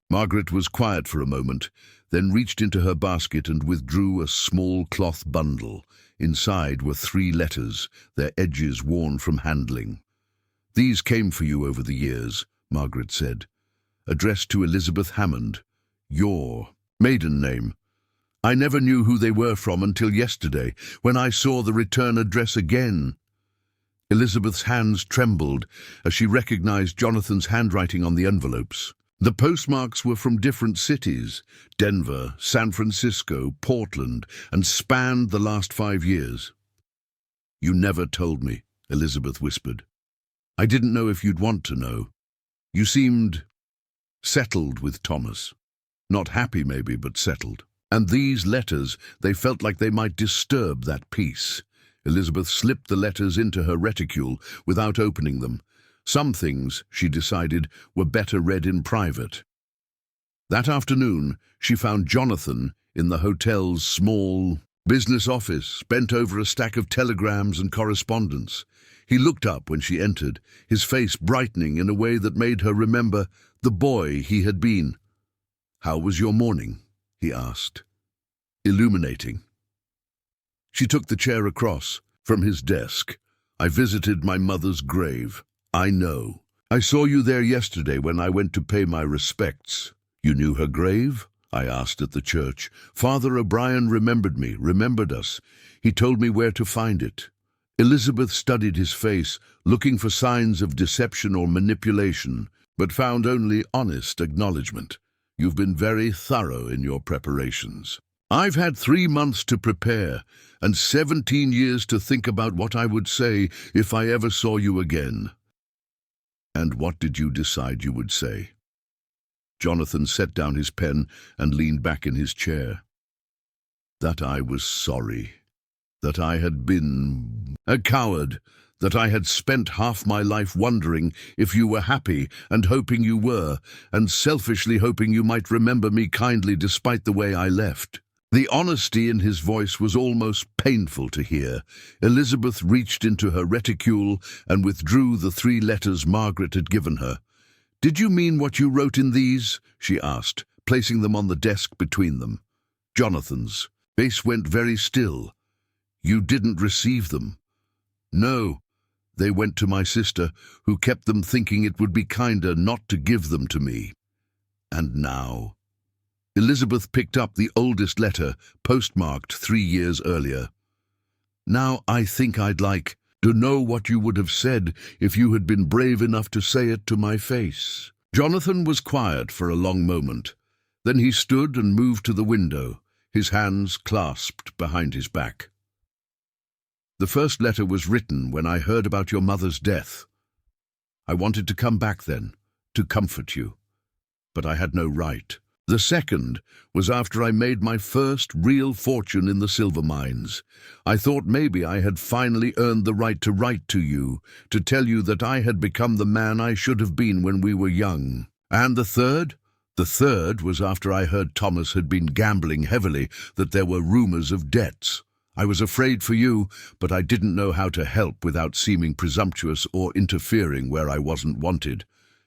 Margaret was quiet for a moment, then reached into her basket and withdrew a small cloth bundle. Inside were 3 letters, their edges worn from handling. "These came for you over the years," Margaret said. "Addressed to Elizabeth Hammond, your maiden name. I never knew who they were from until yesterday, when I saw the return address again." Elizabeth's hands trembled as she recognized Jonathan's handwriting on the envelopes. The postmarks were from different cities, Denver, San Francisco, Portland, and spanned the last 5 years. "You never told me," Elizabeth whispered. "I didn't know if you'd want to know. You seemed settled with Thomas. Not happy maybe, but settled. And these letters, they felt like they might disturb that peace." Elizabeth slipped the letters into her reticule without opening them. Some things, she decided, were better read in private. That afternoon, she found Jonathan in the hotel's small business office, bent over a stack of telegrams and correspondence. He looked up when she entered, his face brightening in a way that made her remember the boy he had been. "How was your morning?" he asked. "Illuminating." She took the chair across from his desk. "I visited my mother's grave. I know. I saw you there yesterday when I went to pay my respects." "You knew her grave?" I asked at the church. "Father O'Brien remembered me, remembered us. He told me where to find it." Elizabeth studied his face, looking for signs of deception or manipulation, but found only honest acknowledgement. "You've been very thorough in your preparations." "I've had 3 months to prepare, and 17 years to think about what I would say if I ever saw you again." "And what did you decide you would say?" Jonathan set down his pen and leaned back in his chair. "That I was sorry. That I had been a coward. That I had spent half my life wondering if you were happy and hoping you were, and selfishly hoping you might remember me kindly despite the way I left." The honesty in his voice was almost painful to hear. Elizabeth reached into her reticule and withdrew the 3 letters Margaret had given her. "Did you mean what you wrote in these?" she asked, placing them on the desk between them. Jonathan's face went very still. "You didn't receive them?" "No. They went to my sister, who kept them thinking it would be kinder not to give them to me." "And now?" Elizabeth picked up the oldest letter, postmarked 3 years earlier. "Now I think I'd like to know what you would have said if you had been brave enough to say it to my face." Jonathan was quiet for a long moment. Then he stood and moved to the window, his hands clasped behind his back. "The first letter was written when I heard about your mother's death. I wanted to come back then, to comfort you, but I had no right. The second was after I made my first real fortune in the silver mines. I thought maybe I had finally earned the right to write to you, to tell you that I had become the man I should have been when we were young. And the third? The third was after I heard Thomas had been gambling heavily, that there were rumors of debts. I was afraid for you, but I didn't know how to help without seeming presumptuous or interfering where I wasn't wanted."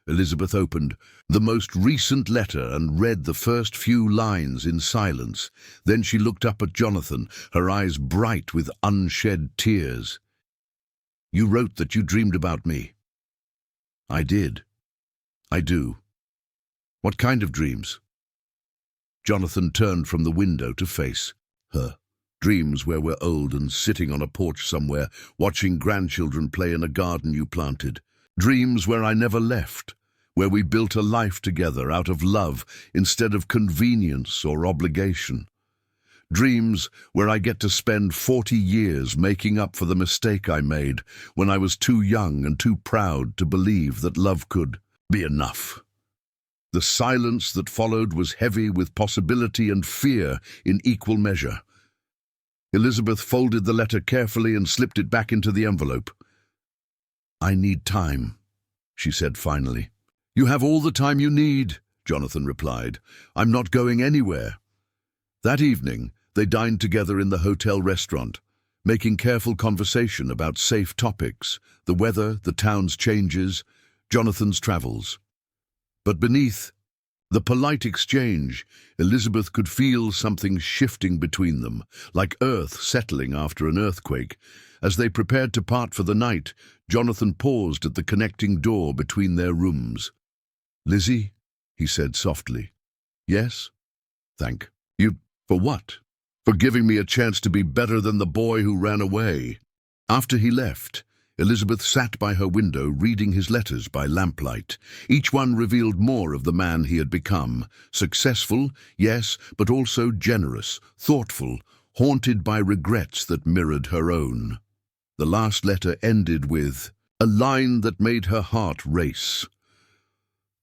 Elizabeth opened the most recent letter and read the first few lines in silence. Then she looked up at Jonathan, her eyes bright with unshed tears. "You wrote that you dreamed about me." "I did. I do." "What kind of dreams?" Jonathan turned from the window to face her. "Dreams where we're old and sitting on a porch somewhere, watching grandchildren play in a garden you planted. Dreams where I never left, where we built a life together out of love instead of convenience or obligation. Dreams where I get to spend 40 years making up for the mistake I made when I was too young and too proud to believe that love could be enough." The silence that followed was heavy with possibility and fear in equal measure. Elizabeth folded the letter carefully and slipped it back into the envelope. I need time, she said finally. You have all the time you need, Jonathan replied. I'm not going anywhere. That evening, they dined together in the hotel restaurant, making careful conversation about safe topics, the weather, the town's changes, Jonathan's travels. But beneath the polite exchange, Elizabeth could feel something shifting between them, like earth settling after an earthquake. As they prepared to part for the night, Jonathan paused at the connecting door between their rooms. Lizzie, he said softly. Yes? Thank you. For what? For giving me a chance to be better than the boy who ran away. After he left, Elizabeth sat by her window reading his letters by lamplight. Each one revealed more of the man he had become. Successful, yes, but also generous, thoughtful, haunted by regrets that mirrored her own. The last letter ended with a line that made her heart race.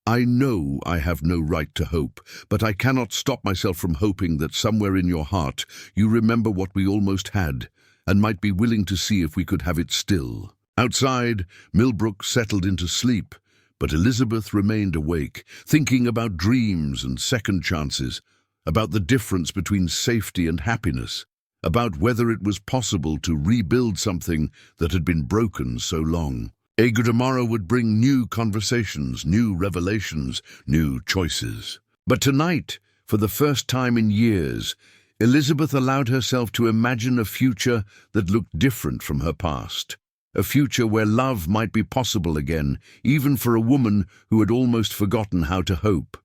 I know I have no right to hope, but I cannot stop myself from hoping that somewhere in your heart you remember what we almost had, and might be willing to see if we could have it still. Outside, Millbrook settled into sleep, but Elizabeth remained awake, thinking about dreams and second chances, about the difference between safety and happiness, about whether it was possible to rebuild something that had been broken so long. A tomorrow would bring new conversations, new revelations, new choices. But tonight, for the first time in years, Elizabeth allowed herself to imagine a future that looked different from her past. A future where love might be possible again, even for a woman who had almost forgotten how to hope.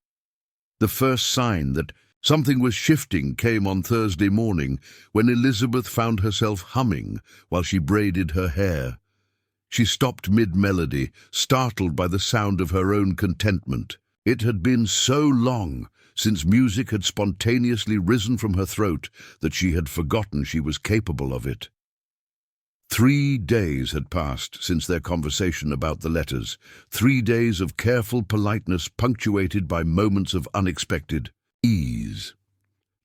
The first sign that something was shifting came on Thursday morning when Elizabeth found herself humming while she braided her hair. She stopped mid-melody, startled by the sound of her own contentment. It had been so long since music had spontaneously risen from her throat that she had forgotten she was capable of it. 3 days had passed since their conversation about the letters, 3 days of careful politeness punctuated by moments of unexpected ease.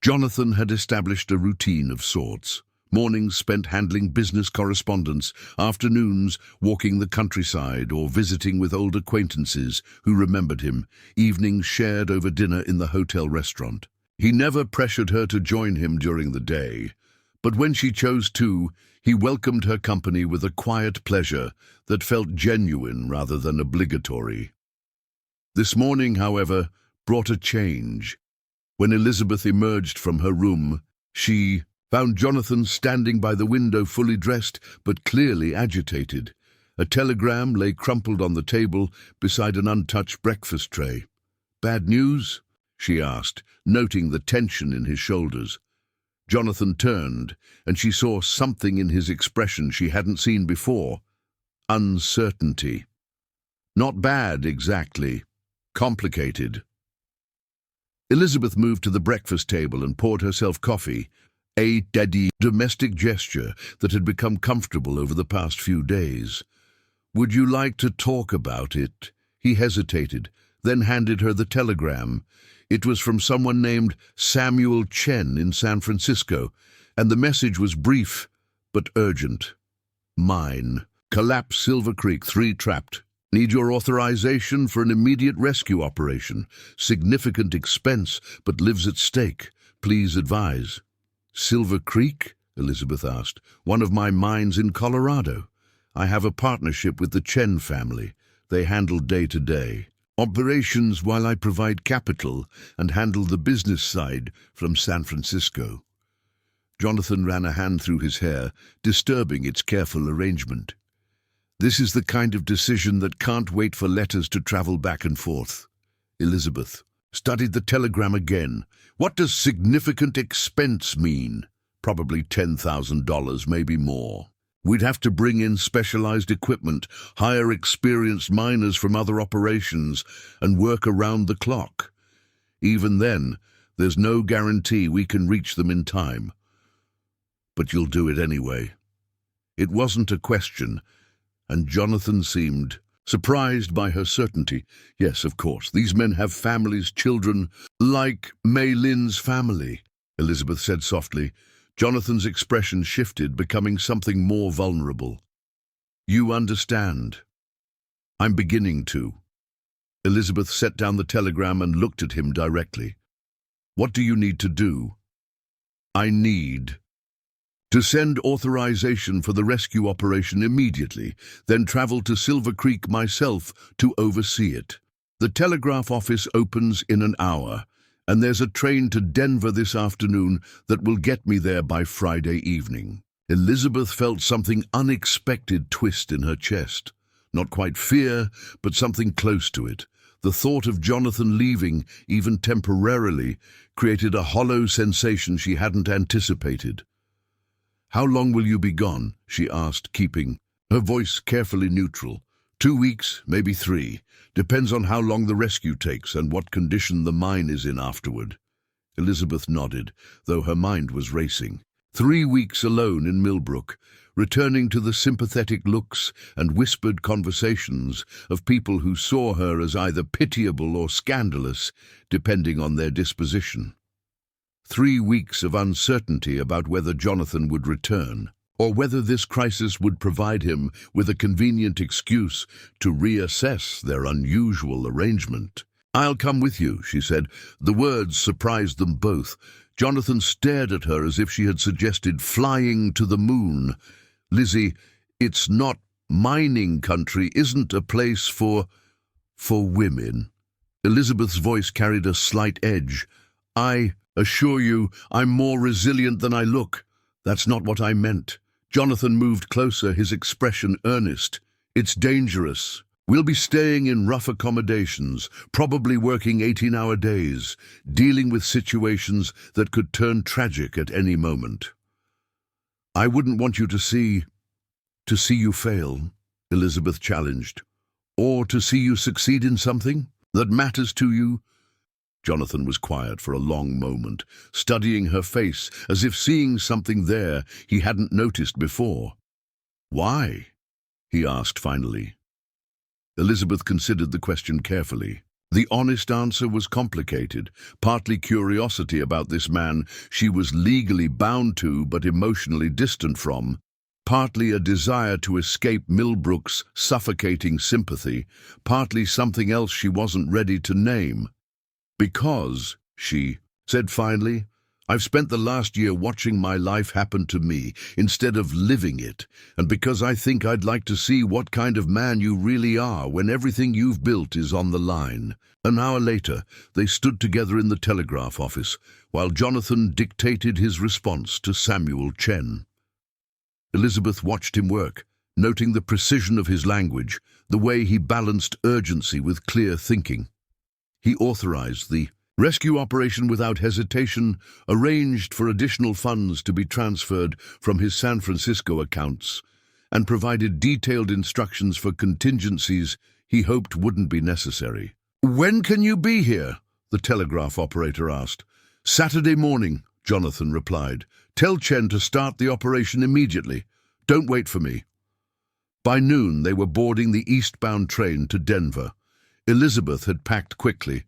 Jonathan had established a routine of sorts. Mornings spent handling business correspondence, afternoons walking the countryside or visiting with old acquaintances who remembered him, evenings shared over dinner in the hotel restaurant. He never pressured her to join him during the day, but when she chose to, he welcomed her company with a quiet pleasure that felt genuine rather than obligatory. This morning, however, brought a change. When Elizabeth emerged from her room, she found Jonathan standing by the window, fully dressed but clearly agitated. A telegram lay crumpled on the table beside an untouched breakfast tray. "Bad news?" she asked, noting the tension in his shoulders. Jonathan turned, and she saw something in his expression she hadn't seen before. Uncertainty. Not bad, exactly. Complicated. Elizabeth moved to the breakfast table and poured herself coffee, a steady domestic gesture that had become comfortable over the past few days. "Would you like to talk about it?" He hesitated, then handed her the telegram. It was from someone named Samuel Chen in San Francisco, and the message was brief but urgent. "Mine. Collapse Silver Creek, 3 trapped. Need your authorization for an immediate rescue operation. Significant expense, but lives at stake. Please advise." "Silver Creek?" Elizabeth asked. "One of my mines in Colorado. I have a partnership with the Chen family. They handle day-to-day operations while I provide capital and handle the business side from San Francisco." Jonathan ran a hand through his hair, disturbing its careful arrangement. "This is the kind of decision that can't wait for letters to travel back and forth." Elizabeth studied the telegram again. "What does significant expense mean?" "Probably $10,000, maybe more. We'd have to bring in specialized equipment, hire experienced miners from other operations, and work around the clock. Even then, there's no guarantee we can reach them in time. But you'll do it anyway." It wasn't a question, and Jonathan seemed surprised by her certainty. "Yes, of course. These men have families, children, like Mei Lin's family," Elizabeth said softly. Jonathan's expression shifted, becoming something more vulnerable. "You understand." I'm beginning to. Elizabeth set down the telegram and looked at him directly. What do you need to do? I need to send authorization for the rescue operation immediately, then travel to Silver Creek myself to oversee it. The telegraph office opens in an hour, and there's a train to Denver this afternoon that will get me there by Friday evening. Elizabeth felt something unexpected twist in her chest. Not quite fear, but something close to it. The thought of Jonathan leaving, even temporarily, created a hollow sensation she hadn't anticipated. How long will you be gone? She asked, keeping her voice carefully neutral. 2 weeks, maybe 3. Depends on how long the rescue takes and what condition the mine is in afterward. Elizabeth nodded, though her mind was racing. 3 weeks alone in Millbrook, returning to the sympathetic looks and whispered conversations of people who saw her as either pitiable or scandalous, depending on their disposition. 3 weeks of uncertainty about whether Jonathan would return, or whether this crisis would provide him with a convenient excuse to reassess their unusual arrangement. I'll come with you, she said. The words surprised them both. Jonathan stared at her as if she had suggested flying to the moon. Lizzie, it's not mining country, isn't a place for women. Elizabeth's voice carried a slight edge. I assure you, I'm more resilient than I look. That's not what I meant. Jonathan moved closer, his expression earnest. It's dangerous. We'll be staying in rough accommodations, probably working 18-hour days, dealing with situations that could turn tragic at any moment. I wouldn't want you to see you fail, Elizabeth challenged, or to see you succeed in something that matters to you. Jonathan was quiet for a long moment, studying her face as if seeing something there he hadn't noticed before. Why? He asked finally. Elizabeth considered the question carefully. The honest answer was complicated, partly curiosity about this man she was legally bound to but emotionally distant from, partly a desire to escape Millbrook's suffocating sympathy, partly something else she wasn't ready to name. Because, she said finally, I've spent the last year watching my life happen to me instead of living it, and because I think I'd like to see what kind of man you really are when everything you've built is on the line. An hour later, they stood together in the telegraph office, while Jonathan dictated his response to Samuel Chen. Elizabeth watched him work, noting the precision of his language, the way he balanced urgency with clear thinking. He authorized the rescue operation without hesitation, arranged for additional funds to be transferred from his San Francisco accounts, and provided detailed instructions for contingencies he hoped wouldn't be necessary. When can you be here? The telegraph operator asked. Saturday morning, Jonathan replied. Tell Chen to start the operation immediately. Don't wait for me. By noon, they were boarding the eastbound train to Denver. Elizabeth had packed quickly,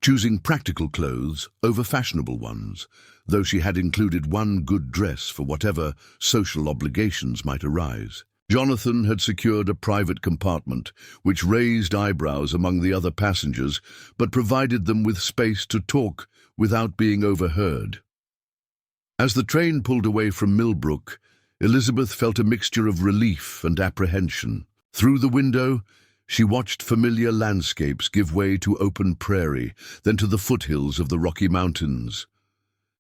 choosing practical clothes over fashionable ones, though she had included one good dress for whatever social obligations might arise. Jonathan had secured a private compartment, which raised eyebrows among the other passengers, but provided them with space to talk without being overheard. As the train pulled away from Millbrook, Elizabeth felt a mixture of relief and apprehension. Through the window, she watched familiar landscapes give way to open prairie, then to the foothills of the Rocky Mountains.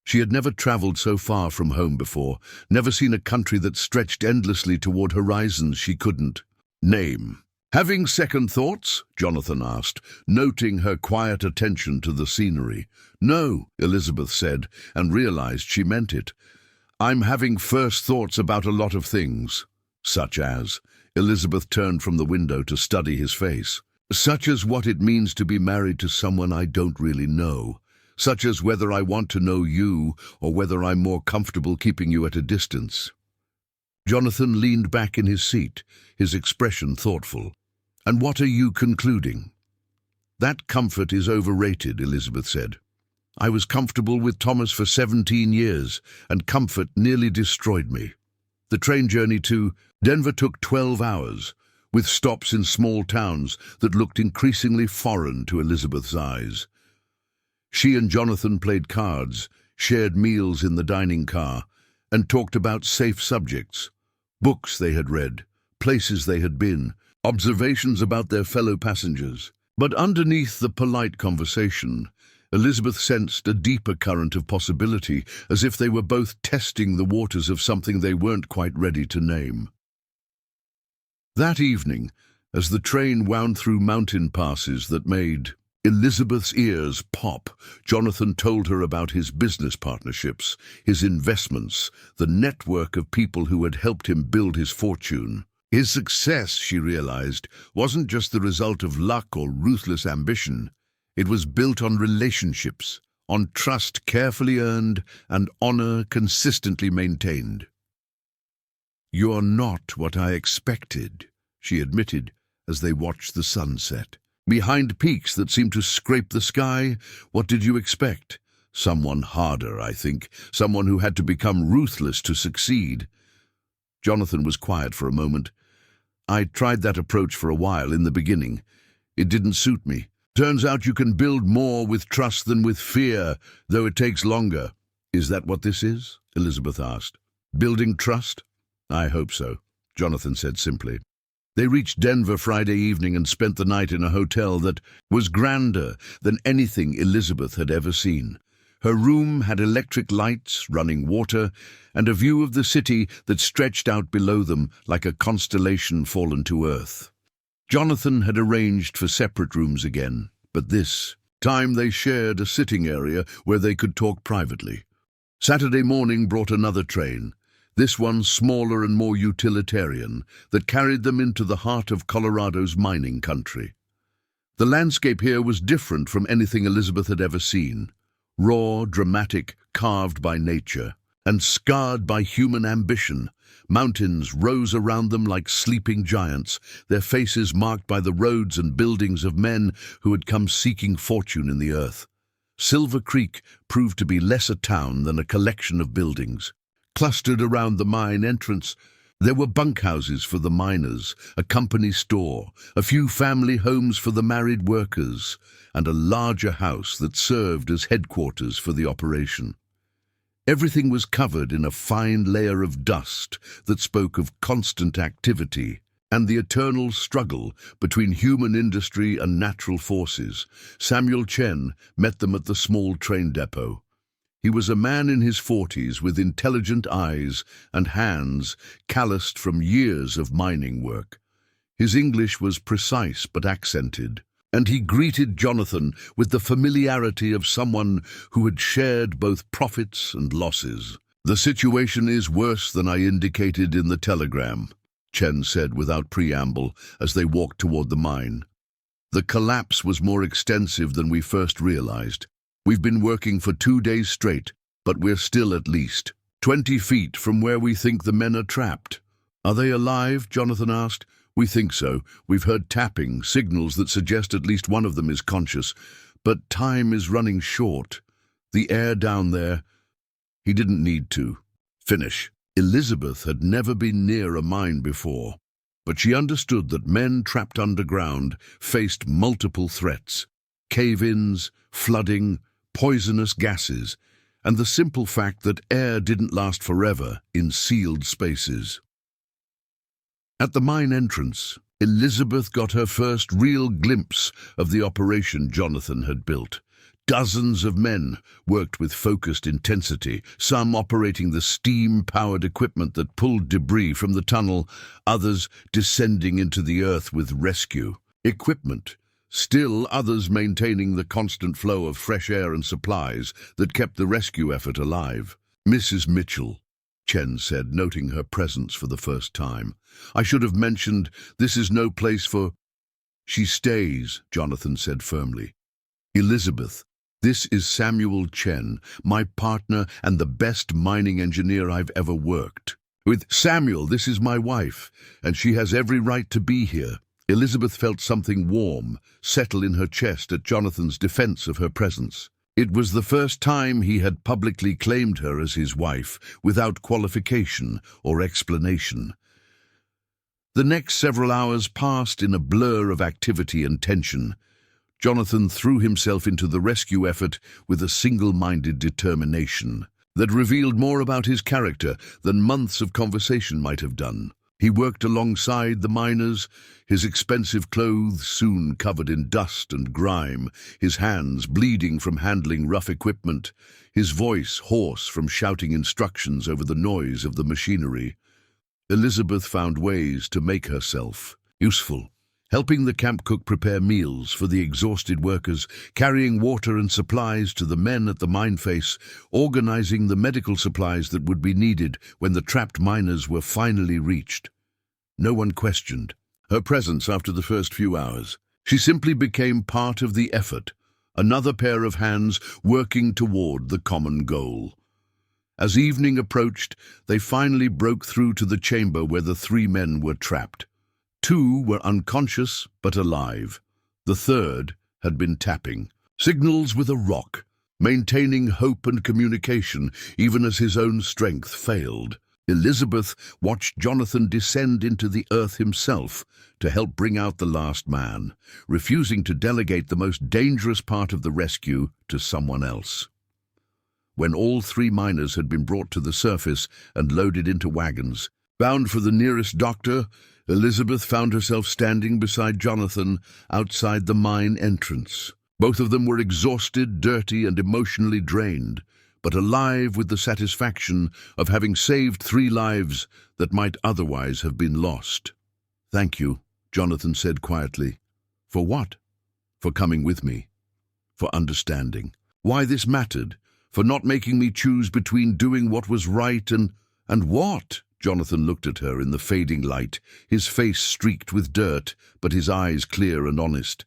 She had never traveled so far from home before, never seen a country that stretched endlessly toward horizons she couldn't name. Having second thoughts? Jonathan asked, noting her quiet attention to the scenery. No, Elizabeth said, and realized she meant it. I'm having first thoughts about a lot of things. Such as? Elizabeth turned from the window to study his face. Such as what it means to be married to someone I don't really know. Such as whether I want to know you or whether I'm more comfortable keeping you at a distance. Jonathan leaned back in his seat, his expression thoughtful. And what are you concluding? That comfort is overrated, Elizabeth said. I was comfortable with Thomas for 17 years, and comfort nearly destroyed me. The train journey to Denver took 12 hours, with stops in small towns that looked increasingly foreign to Elizabeth's eyes. She and Jonathan played cards, shared meals in the dining car, and talked about safe subjects, books they had read, places they had been, observations about their fellow passengers. But underneath the polite conversation, Elizabeth sensed a deeper current of possibility, as if they were both testing the waters of something they weren't quite ready to name. That evening, as the train wound through mountain passes that made Elizabeth's ears pop, Jonathan told her about his business partnerships, his investments, the network of people who had helped him build his fortune. His success, she realized, wasn't just the result of luck or ruthless ambition. It was built on relationships, on trust carefully earned and honor consistently maintained. "You're not what I expected," she admitted as they watched the sunset. "Behind peaks that seemed to scrape the sky, what did you expect? Someone harder, I think. Someone who had to become ruthless to succeed." Jonathan was quiet for a moment. "I tried that approach for a while in the beginning. It didn't suit me. Turns out you can build more with trust than with fear, though it takes longer." "Is that what this is?" Elizabeth asked. "Building trust?" "I hope so," Jonathan said simply. They reached Denver Friday evening and spent the night in a hotel that was grander than anything Elizabeth had ever seen. Her room had electric lights, running water, and a view of the city that stretched out below them like a constellation fallen to earth. Jonathan had arranged for separate rooms again, but this time they shared a sitting area where they could talk privately. Saturday morning brought another train, this one smaller and more utilitarian, that carried them into the heart of Colorado's mining country. The landscape here was different from anything Elizabeth had ever seen. Raw, dramatic, carved by nature, and scarred by human ambition. Mountains rose around them like sleeping giants, their faces marked by the roads and buildings of men who had come seeking fortune in the earth. Silver Creek proved to be less a town than a collection of buildings. Clustered around the mine entrance, there were bunkhouses for the miners, a company store, a few family homes for the married workers, and a larger house that served as headquarters for the operation. Everything was covered in a fine layer of dust that spoke of constant activity and the eternal struggle between human industry and natural forces. Samuel Chen met them at the small train depot. He was a man in his 40s with intelligent eyes and hands calloused from years of mining work. His English was precise but accented, and he greeted Jonathan with the familiarity of someone who had shared both profits and losses. "The situation is worse than I indicated in the telegram," Chen said without preamble as they walked toward the mine. "The collapse was more extensive than we first realized. We've been working for 2 days straight, but we're still at least 20 feet from where we think the men are trapped." "Are they alive?" Jonathan asked. "We think so. We've heard tapping, signals that suggest at least one of them is conscious. But time is running short. The air down there—" He didn't need to finish. Elizabeth had never been near a mine before, but she understood that men trapped underground faced multiple threats: cave-ins, flooding, poisonous gases, and the simple fact that air didn't last forever in sealed spaces. At the mine entrance, Elizabeth got her first real glimpse of the operation Jonathan had built. Dozens of men worked with focused intensity, some operating the steam-powered equipment that pulled debris from the tunnel, others descending into the earth with rescue equipment. Still others maintaining the constant flow of fresh air and supplies that kept the rescue effort alive. "Mrs. Mitchell," Chen said, noting her presence for the first time. "I should have mentioned this is no place for—" "She stays," Jonathan said firmly. "Elizabeth, this is Samuel Chen, my partner and the best mining engineer I've ever worked with. Samuel, this is my wife, and she has every right to be here." Elizabeth felt something warm settle in her chest at Jonathan's defense of her presence. It was the first time he had publicly claimed her as his wife, without qualification or explanation. The next several hours passed in a blur of activity and tension. Jonathan threw himself into the rescue effort with a single-minded determination that revealed more about his character than months of conversation might have done. He worked alongside the miners, his expensive clothes soon covered in dust and grime, his hands bleeding from handling rough equipment, his voice hoarse from shouting instructions over the noise of the machinery. Elizabeth found ways to make herself useful, helping the camp cook prepare meals for the exhausted workers, carrying water and supplies to the men at the mine face, organizing the medical supplies that would be needed when the trapped miners were finally reached. No one questioned her presence after the first few hours. She simply became part of the effort, another pair of hands working toward the common goal. As evening approached, they finally broke through to the chamber where the 3 men were trapped. 2 were unconscious but alive. The third had been tapping signals with a rock, maintaining hope and communication even as his own strength failed. Elizabeth watched Jonathan descend into the earth himself to help bring out the last man, refusing to delegate the most dangerous part of the rescue to someone else. When all 3 miners had been brought to the surface and loaded into wagons, bound for the nearest doctor, Elizabeth found herself standing beside Jonathan outside the mine entrance. Both of them were exhausted, dirty, and emotionally drained, but alive with the satisfaction of having saved 3 lives that might otherwise have been lost. "Thank you," Jonathan said quietly. "For what?" "For coming with me. For understanding why this mattered. For not making me choose between doing what was right and what?" Jonathan looked at her in the fading light, his face streaked with dirt, but his eyes clear and honest.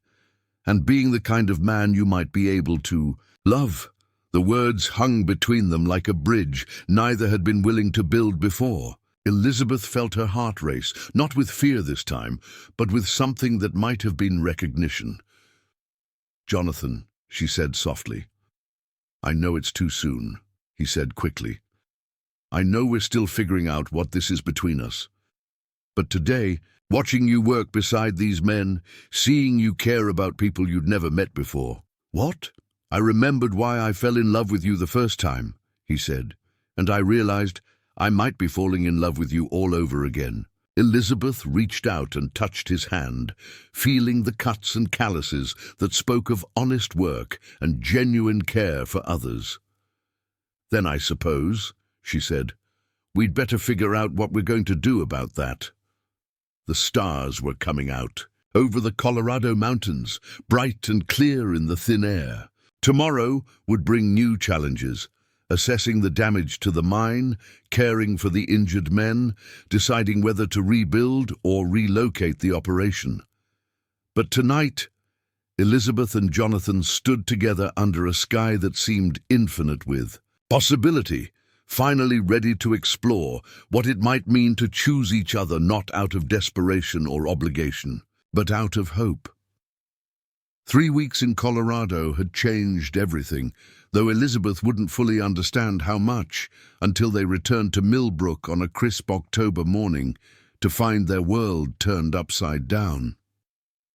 "And being the kind of man you might be able to love." The words hung between them like a bridge neither had been willing to build before. Elizabeth felt her heart race, not with fear this time, but with something that might have been recognition. "Jonathan," she said softly. "I know it's too soon," he said quickly. "I know we're still figuring out what this is between us. But today, watching you work beside these men, seeing you care about people you'd never met before." "What?" "I remembered why I fell in love with you the first time," he said, "and I realized I might be falling in love with you all over again." Elizabeth reached out and touched his hand, feeling the cuts and calluses that spoke of honest work and genuine care for others. "Then I suppose," she said, "we'd better figure out what we're going to do about that." The stars were coming out, over the Colorado mountains, bright and clear in the thin air. Tomorrow would bring new challenges, assessing the damage to the mine, caring for the injured men, deciding whether to rebuild or relocate the operation. But tonight, Elizabeth and Jonathan stood together under a sky that seemed infinite with possibility, finally ready to explore what it might mean to choose each other not out of desperation or obligation, but out of hope. 3 weeks in Colorado had changed everything, though Elizabeth wouldn't fully understand how much until they returned to Millbrook on a crisp October morning to find their world turned upside down.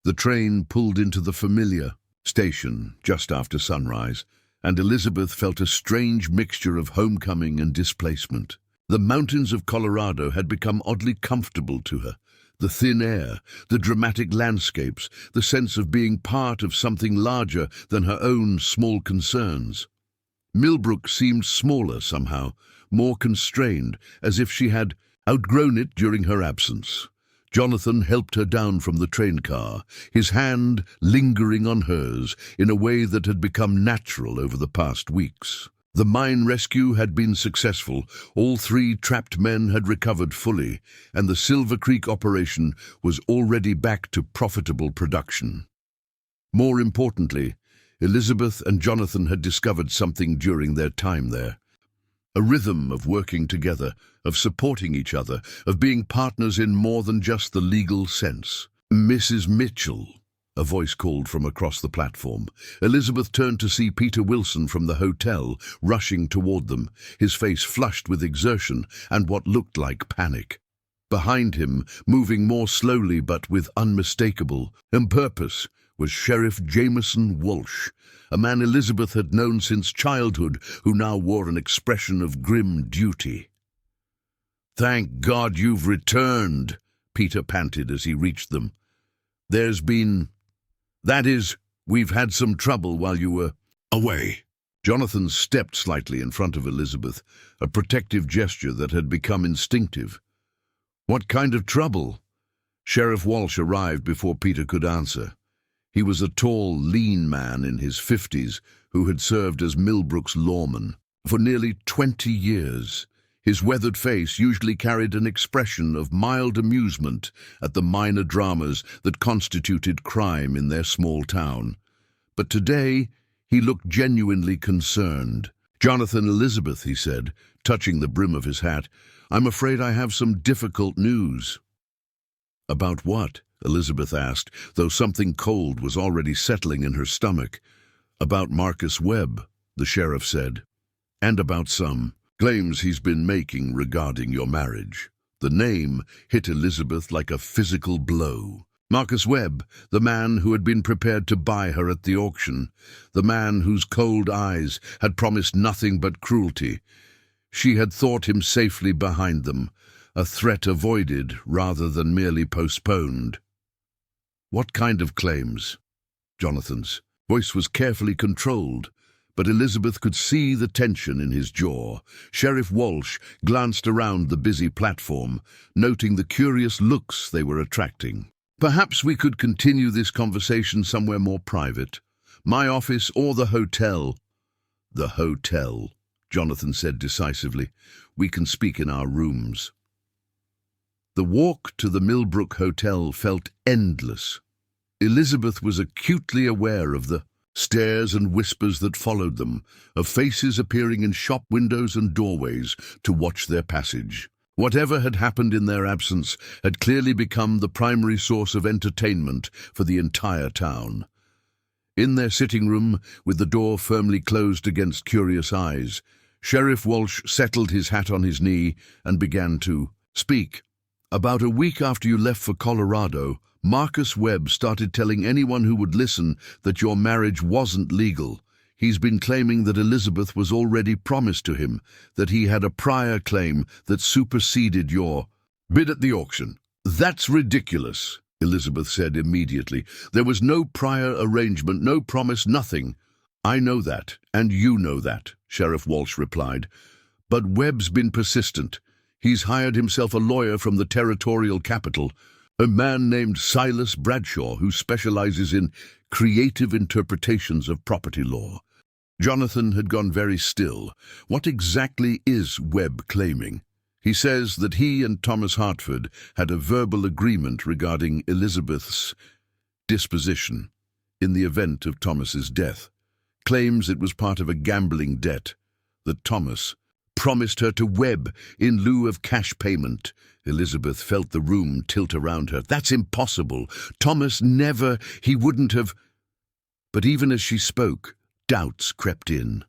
The train pulled into the familiar station just after sunrise, and Elizabeth felt a strange mixture of homecoming and displacement. The mountains of Colorado had become oddly comfortable to her. The thin air, the dramatic landscapes, the sense of being part of something larger than her own small concerns. Millbrook seemed smaller somehow, more constrained, as if she had outgrown it during her absence. Jonathan helped her down from the train car, his hand lingering on hers in a way that had become natural over the past weeks. The mine rescue had been successful, all 3 trapped men had recovered fully, and the Silver Creek operation was already back to profitable production. More importantly, Elizabeth and Jonathan had discovered something during their time there. A rhythm of working together, of supporting each other, of being partners in more than just the legal sense. "Mrs. Mitchell," a voice called from across the platform. Elizabeth turned to see Peter Wilson from the hotel, rushing toward them, his face flushed with exertion and what looked like panic. Behind him, moving more slowly but with unmistakable purpose, was Sheriff Jameson Walsh, a man Elizabeth had known since childhood, who now wore an expression of grim duty. "Thank God you've returned," Peter panted as he reached them. We've had some trouble while you were away." Jonathan stepped slightly in front of Elizabeth, a protective gesture that had become instinctive. "What kind of trouble?" Sheriff Walsh arrived before Peter could answer. He was a tall, lean man in his 50s who had served as Millbrook's lawman for nearly 20 years. His weathered face usually carried an expression of mild amusement at the minor dramas that constituted crime in their small town. But today, he looked genuinely concerned. "Jonathan, Elizabeth," he said, touching the brim of his hat, "I'm afraid I have some difficult news." "About what?" Elizabeth asked, though something cold was already settling in her stomach. "About Marcus Webb," the sheriff said, "and about some claims he's been making regarding your marriage." The name hit Elizabeth like a physical blow. Marcus Webb, the man who had been prepared to buy her at the auction, the man whose cold eyes had promised nothing but cruelty. She had thought him safely behind them, a threat avoided rather than merely postponed. "What kind of claims?" Jonathan's voice was carefully controlled, but Elizabeth could see the tension in his jaw. Sheriff Walsh glanced around the busy platform, noting the curious looks they were attracting. "Perhaps we could continue this conversation somewhere more private. My office or the hotel." "The hotel," Jonathan said decisively. "We can speak in our rooms." The walk to the Millbrook Hotel felt endless. Elizabeth was acutely aware of the stares and whispers that followed them, of faces appearing in shop windows and doorways to watch their passage. Whatever had happened in their absence had clearly become the primary source of entertainment for the entire town. In their sitting room, with the door firmly closed against curious eyes, Sheriff Walsh settled his hat on his knee and began to speak. "About a week after you left for Colorado, Marcus Webb started telling anyone who would listen that your marriage wasn't legal. He's been claiming that Elizabeth was already promised to him, that he had a prior claim that superseded your bid at the auction." "That's ridiculous," Elizabeth said immediately. "There was no prior arrangement, no promise, nothing." "I know that, and you know that," Sheriff Walsh replied. "But Webb's been persistent. He's hired himself a lawyer from the territorial capital, a man named Silas Bradshaw, who specializes in creative interpretations of property law." Jonathan had gone very still. "What exactly is Webb claiming?" "He says that he and Thomas Hartford had a verbal agreement regarding Elizabeth's disposition in the event of Thomas's death. Claims it was part of a gambling debt, that Thomas promised her to Webb in lieu of cash payment." Elizabeth felt the room tilt around her. "That's impossible. Thomas never, he wouldn't have." But even as she spoke, doubts crept in.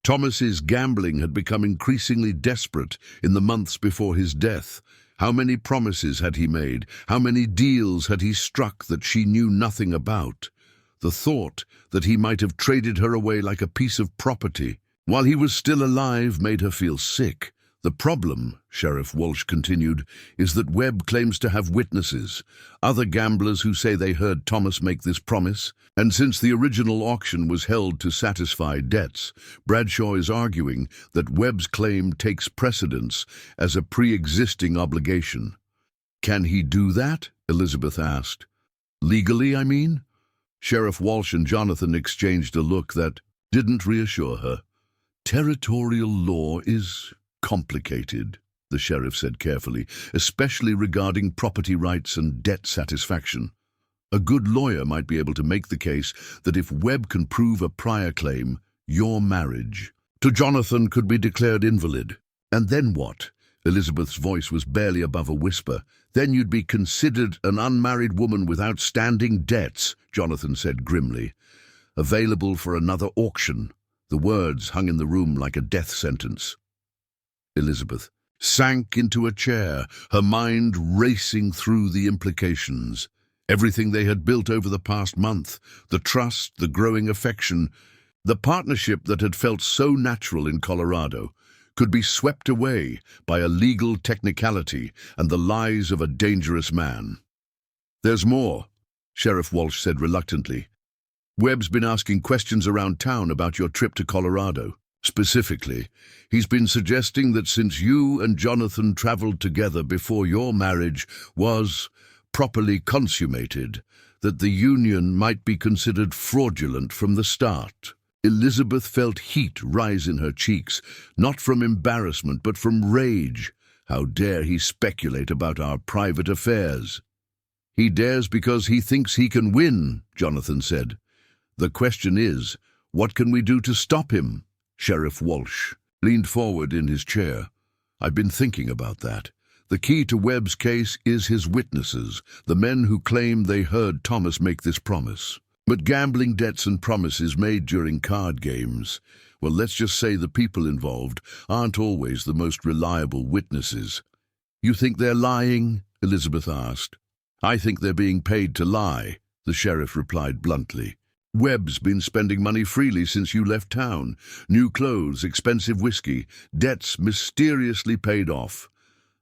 Thomas's gambling had become increasingly desperate in the months before his death. How many promises had he made? How many deals had he struck that she knew nothing about? The thought that he might have traded her away like a piece of property while he was still alive made her feel sick. "The problem," Sheriff Walsh continued, "is that Webb claims to have witnesses, other gamblers who say they heard Thomas make this promise, and since the original auction was held to satisfy debts, Bradshaw is arguing that Webb's claim takes precedence as a pre-existing obligation." "Can he do that?" Elizabeth asked. "Legally, I mean?" Sheriff Walsh and Jonathan exchanged a look that didn't reassure her. "Territorial law is complicated," the sheriff said carefully, "especially regarding property rights and debt satisfaction. A good lawyer might be able to make the case that if Webb can prove a prior claim, your marriage to Jonathan could be declared invalid. And then what?" Elizabeth's voice was barely above a whisper. "Then you'd be considered an unmarried woman with outstanding debts," Jonathan said grimly. "Available for another auction." The words hung in the room like a death sentence. "Elizabeth, sank into a chair, her mind racing through the implications. Everything they had built over the past month, the trust, the growing affection, the partnership that had felt so natural in Colorado, could be swept away by a legal technicality and the lies of a dangerous man. "There's more," Sheriff Walsh said reluctantly. "Webb's been asking questions around town about your trip to Colorado. Specifically, he's been suggesting that since you and Jonathan traveled together before your marriage was properly consummated, that the union might be considered fraudulent from the start." Elizabeth felt heat rise in her cheeks, not from embarrassment but from rage. How dare he speculate about our private affairs? "He dares because he thinks he can win," Jonathan said. "The question is, what can we do to stop him?" Sheriff Walsh leaned forward in his chair. "I've been thinking about that. The key to Webb's case is his witnesses, the men who claim they heard Thomas make this promise. But gambling debts and promises made during card games, well, let's just say the people involved aren't always the most reliable witnesses." "You think they're lying?" Elizabeth asked. "I think they're being paid to lie," the sheriff replied bluntly. "Webb's been spending money freely since you left town. New clothes, expensive whiskey, debts mysteriously paid off.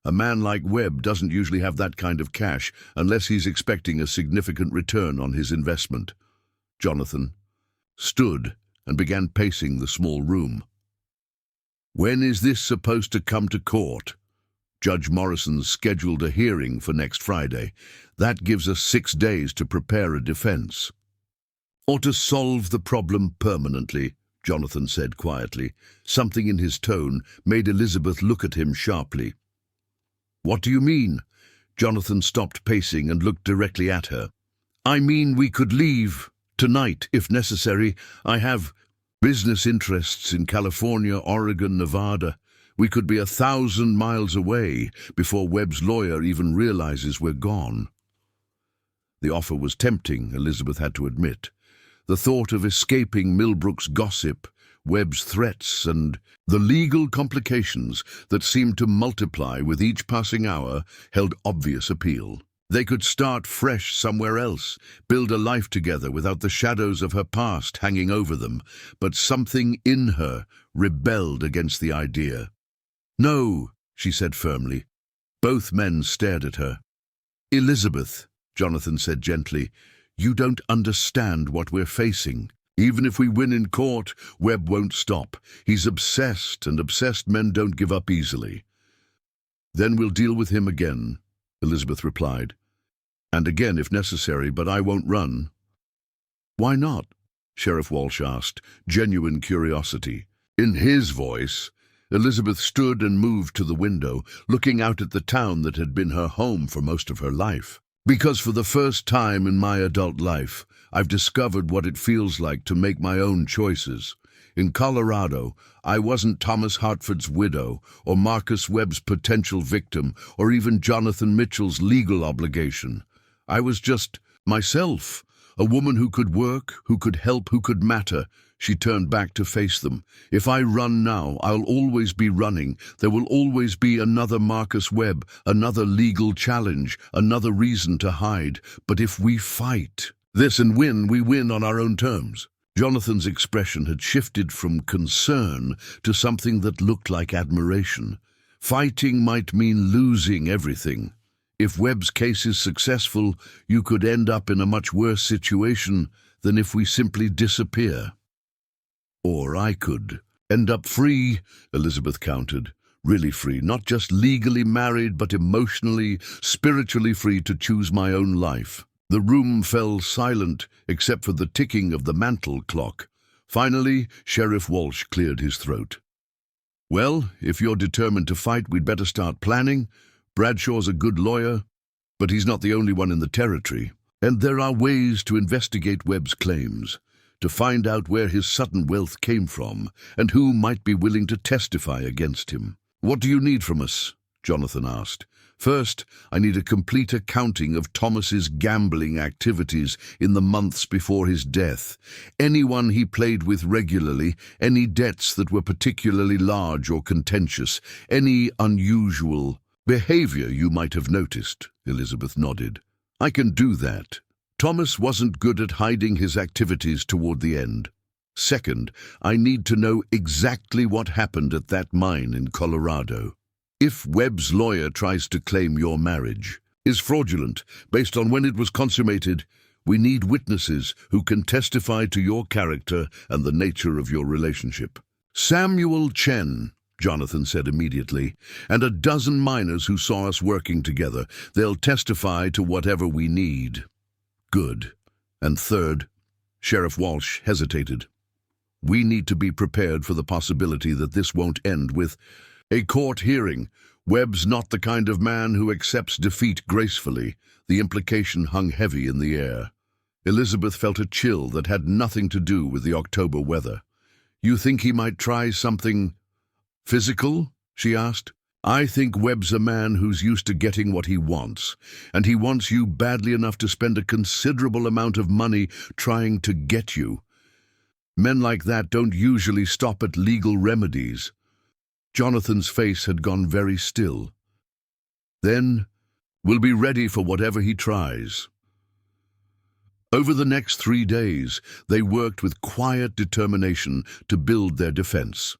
A man like Webb doesn't usually have that kind of cash unless he's expecting a significant return on his investment." Jonathan stood and began pacing the small room. "When is this supposed to come to court?" "Judge Morrison's scheduled a hearing for next Friday. That gives us 6 days to prepare a defense." "Or to solve the problem permanently," Jonathan said quietly. Something in his tone made Elizabeth look at him sharply. "What do you mean?" Jonathan stopped pacing and looked directly at her. "I mean we could leave tonight, if necessary. I have business interests in California, Oregon, Nevada. We could be 1,000 miles away before Webb's lawyer even realizes we're gone." The offer was tempting, Elizabeth had to admit. The thought of escaping Millbrook's gossip, Webb's threats, and the legal complications that seemed to multiply with each passing hour held obvious appeal. They could start fresh somewhere else, build a life together without the shadows of her past hanging over them, but something in her rebelled against the idea. "No," she said firmly. Both men stared at her. "Elizabeth," Jonathan said gently, "you don't understand what we're facing. Even if we win in court, Webb won't stop. He's obsessed, and obsessed men don't give up easily." "Then we'll deal with him again," Elizabeth replied. "And again if necessary, but I won't run." "Why not?" Sheriff Walsh asked, genuine curiosity. In his voice, Elizabeth stood and moved to the window, looking out at the town that had been her home for most of her life. "Because for the first time in my adult life, I've discovered what it feels like to make my own choices. In Colorado, I wasn't Thomas Hartford's widow, or Marcus Webb's potential victim, or even Jonathan Mitchell's legal obligation. I was just myself, a woman who could work, who could help, who could matter." She turned back to face them. "If I run now, I'll always be running. There will always be another Marcus Webb, another legal challenge, another reason to hide. But if we fight this and win, we win on our own terms." Jonathan's expression had shifted from concern to something that looked like admiration. Fighting might mean losing everything. If Webb's case is successful, you could end up in a much worse situation than if we simply disappear. "Or I could end up free," Elizabeth countered. "Really free, not just legally married, but emotionally, spiritually free to choose my own life." The room fell silent, except for the ticking of the mantel clock. Finally, Sheriff Walsh cleared his throat. "Well, if you're determined to fight, we'd better start planning. Bradshaw's a good lawyer, but he's not the only one in the territory. And there are ways to investigate Webb's claims, to find out where his sudden wealth came from, and who might be willing to testify against him." "What do you need from us?" Jonathan asked. First, I need a complete accounting of Thomas's gambling activities in the months before his death. Anyone he played with regularly, any debts that were particularly large or contentious, any unusual behavior you might have noticed. Elizabeth nodded. I can do that. Thomas wasn't good at hiding his activities toward the end. Second, I need to know exactly what happened at that mine in Colorado. If Webb's lawyer tries to claim your marriage is fraudulent based on when it was consummated, we need witnesses who can testify to your character and the nature of your relationship. Samuel Chen, Jonathan said immediately, and a dozen miners who saw us working together. They'll testify to whatever we need. Good. And third, Sheriff Walsh hesitated. We need to be prepared for the possibility that this won't end with a court hearing. Webb's not the kind of man who accepts defeat gracefully. The implication hung heavy in the air. Elizabeth felt a chill that had nothing to do with the October weather. You think he might try something physical? She asked. I think Webb's a man who's used to getting what he wants, and he wants you badly enough to spend a considerable amount of money trying to get you. Men like that don't usually stop at legal remedies. Jonathan's face had gone very still. Then, we'll be ready for whatever he tries. Over the next 3 days, they worked with quiet determination to build their defense.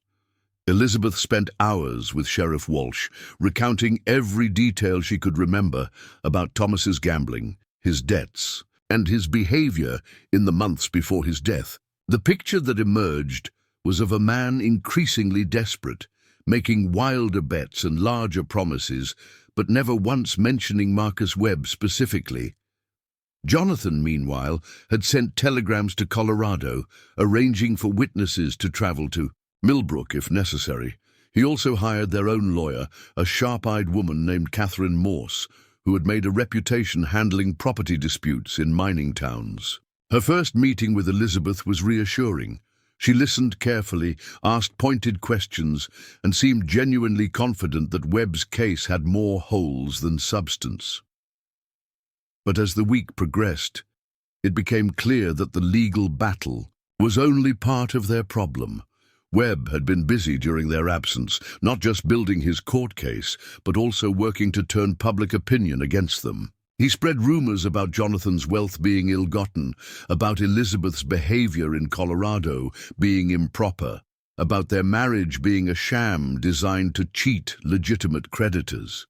Elizabeth spent hours with Sheriff Walsh, recounting every detail she could remember about Thomas's gambling, his debts, and his behavior in the months before his death. The picture that emerged was of a man increasingly desperate, making wilder bets and larger promises, but never once mentioning Marcus Webb specifically. Jonathan, meanwhile, had sent telegrams to Colorado, arranging for witnesses to travel to Millbrook if necessary. He also hired their own lawyer, a sharp-eyed woman named Catherine Morse, who had made a reputation handling property disputes in mining towns. Her first meeting with Elizabeth was reassuring. She listened carefully, asked pointed questions, and seemed genuinely confident that Webb's case had more holes than substance. But as the week progressed, it became clear that the legal battle was only part of their problem. Webb had been busy during their absence, not just building his court case, but also working to turn public opinion against them. He spread rumors about Jonathan's wealth being ill-gotten, about Elizabeth's behavior in Colorado being improper, about their marriage being a sham designed to cheat legitimate creditors.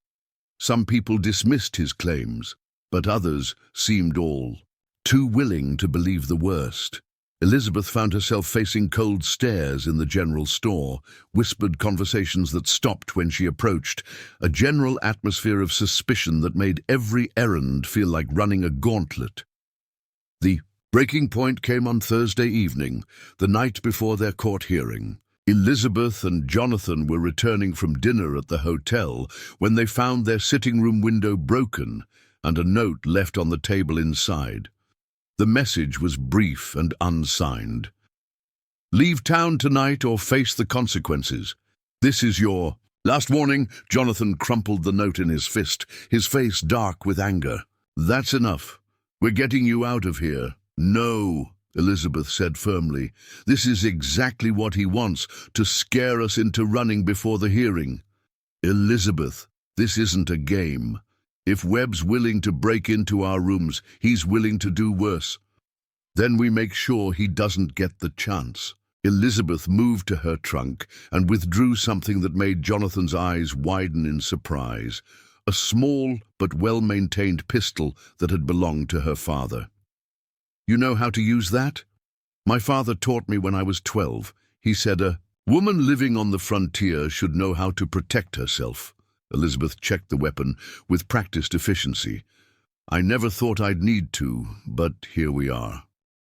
Some people dismissed his claims, but others seemed all too willing to believe the worst. Elizabeth found herself facing cold stares in the general store, whispered conversations that stopped when she approached, a general atmosphere of suspicion that made every errand feel like running a gauntlet. The breaking point came on Thursday evening, the night before their court hearing. Elizabeth and Jonathan were returning from dinner at the hotel when they found their sitting room window broken and a note left on the table inside. The message was brief and unsigned. Leave town tonight or face the consequences. This is your last warning. Jonathan crumpled the note in his fist, his face dark with anger. That's enough. We're getting you out of here. No, Elizabeth said firmly. This is exactly what he wants, to scare us into running before the hearing. Elizabeth, this isn't a game. If Webb's willing to break into our rooms, he's willing to do worse. Then we make sure he doesn't get the chance. Elizabeth moved to her trunk and withdrew something that made Jonathan's eyes widen in surprise, a small but well-maintained pistol that had belonged to her father. You know how to use that? My father taught me when I was 12. He said a woman living on the frontier should know how to protect herself. Elizabeth checked the weapon with practiced efficiency. I never thought I'd need to, but here we are.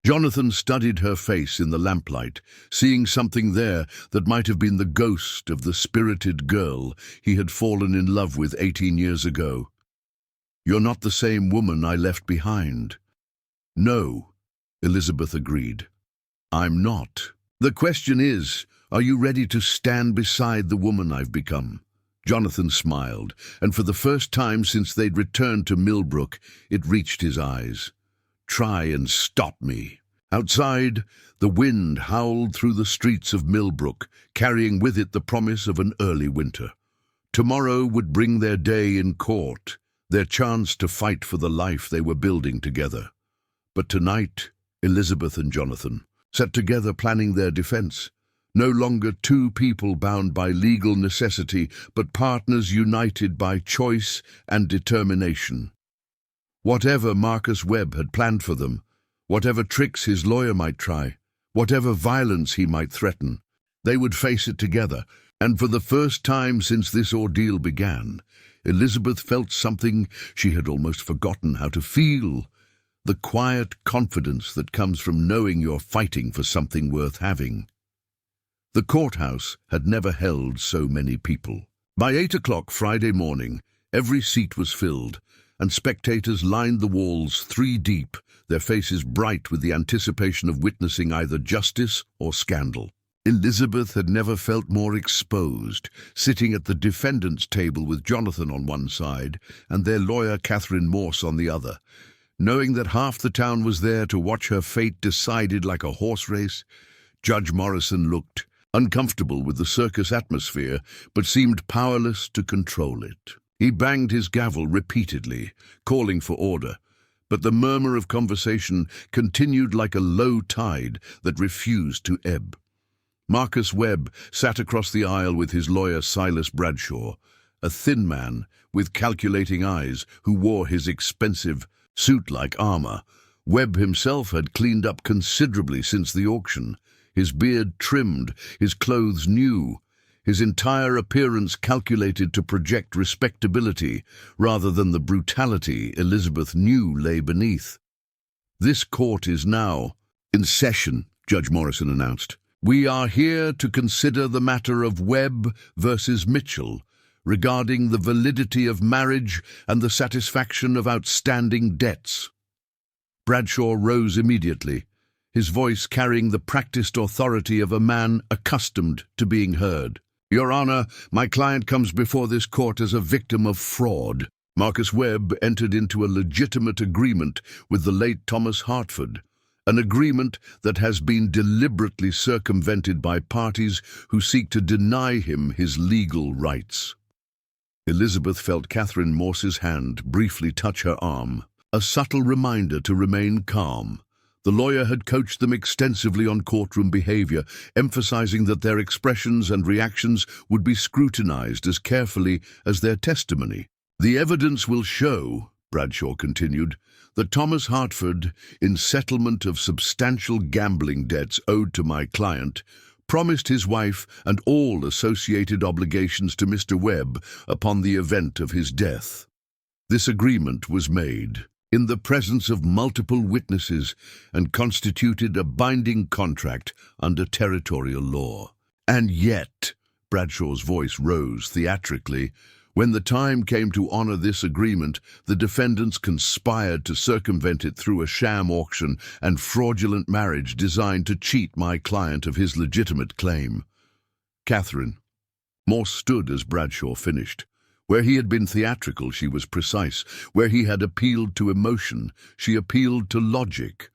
Jonathan studied her face in the lamplight, seeing something there that might have been the ghost of the spirited girl he had fallen in love with 18 years ago. You're not the same woman I left behind. No, Elizabeth agreed. I'm not. The question is, are you ready to stand beside the woman I've become? Jonathan smiled, and for the first time since they'd returned to Millbrook, it reached his eyes. "Try and stop me." Outside, the wind howled through the streets of Millbrook, carrying with it the promise of an early winter. Tomorrow would bring their day in court, their chance to fight for the life they were building together. But tonight, Elizabeth and Jonathan sat together planning their defense. No longer two people bound by legal necessity, but partners united by choice and determination. Whatever Marcus Webb had planned for them, whatever tricks his lawyer might try, whatever violence he might threaten, they would face it together. And for the first time since this ordeal began, Elizabeth felt something she had almost forgotten how to feel: the quiet confidence that comes from knowing you're fighting for something worth having. The courthouse had never held so many people. By 8 o'clock Friday morning, every seat was filled, and spectators lined the walls 3 deep, their faces bright with the anticipation of witnessing either justice or scandal. Elizabeth had never felt more exposed, sitting at the defendant's table with Jonathan on one side and their lawyer Catherine Morse on the other. Knowing that half the town was there to watch her fate decided like a horse race, Judge Morrison looked uncomfortable with the circus atmosphere, but seemed powerless to control it. He banged his gavel repeatedly, calling for order, but the murmur of conversation continued like a low tide that refused to ebb. Marcus Webb sat across the aisle with his lawyer Silas Bradshaw, a thin man with calculating eyes who wore his expensive suit-like armor. Webb himself had cleaned up considerably since the auction, his beard trimmed, his clothes new, his entire appearance calculated to project respectability rather than the brutality Elizabeth knew lay beneath. "This court is now in session," Judge Morrison announced. "We are here to consider the matter of Webb versus Mitchell, regarding the validity of marriage and the satisfaction of outstanding debts." Bradshaw rose immediately, his voice carrying the practiced authority of a man accustomed to being heard. "Your Honor, my client comes before this court as a victim of fraud. Marcus Webb entered into a legitimate agreement with the late Thomas Hartford, an agreement that has been deliberately circumvented by parties who seek to deny him his legal rights." Elizabeth felt Catherine Morse's hand briefly touch her arm, a subtle reminder to remain calm. The lawyer had coached them extensively on courtroom behavior, emphasizing that their expressions and reactions would be scrutinized as carefully as their testimony. "The evidence will show," Bradshaw continued, "that Thomas Hartford, in settlement of substantial gambling debts owed to my client, promised his wife and all associated obligations to Mr. Webb upon the event of his death. This agreement was made in the presence of multiple witnesses and constituted a binding contract under territorial law. And yet," Bradshaw's voice rose theatrically, "when the time came to honor this agreement, the defendants conspired to circumvent it through a sham auction and fraudulent marriage designed to cheat my client of his legitimate claim." Catherine Morse stood as Bradshaw finished. Where he had been theatrical, she was precise. Where he had appealed to emotion, she appealed to logic.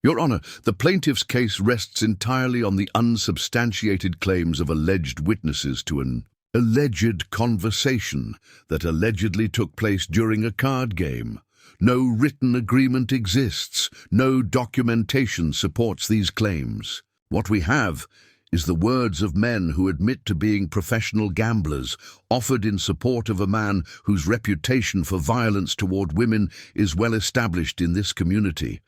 "Your Honor, the plaintiff's case rests entirely on the unsubstantiated claims of alleged witnesses to an alleged conversation that allegedly took place during a card game. No written agreement exists. No documentation supports these claims. What we have is the words of men who admit to being professional gamblers, offered in support of a man whose reputation for violence toward women is well established in this community."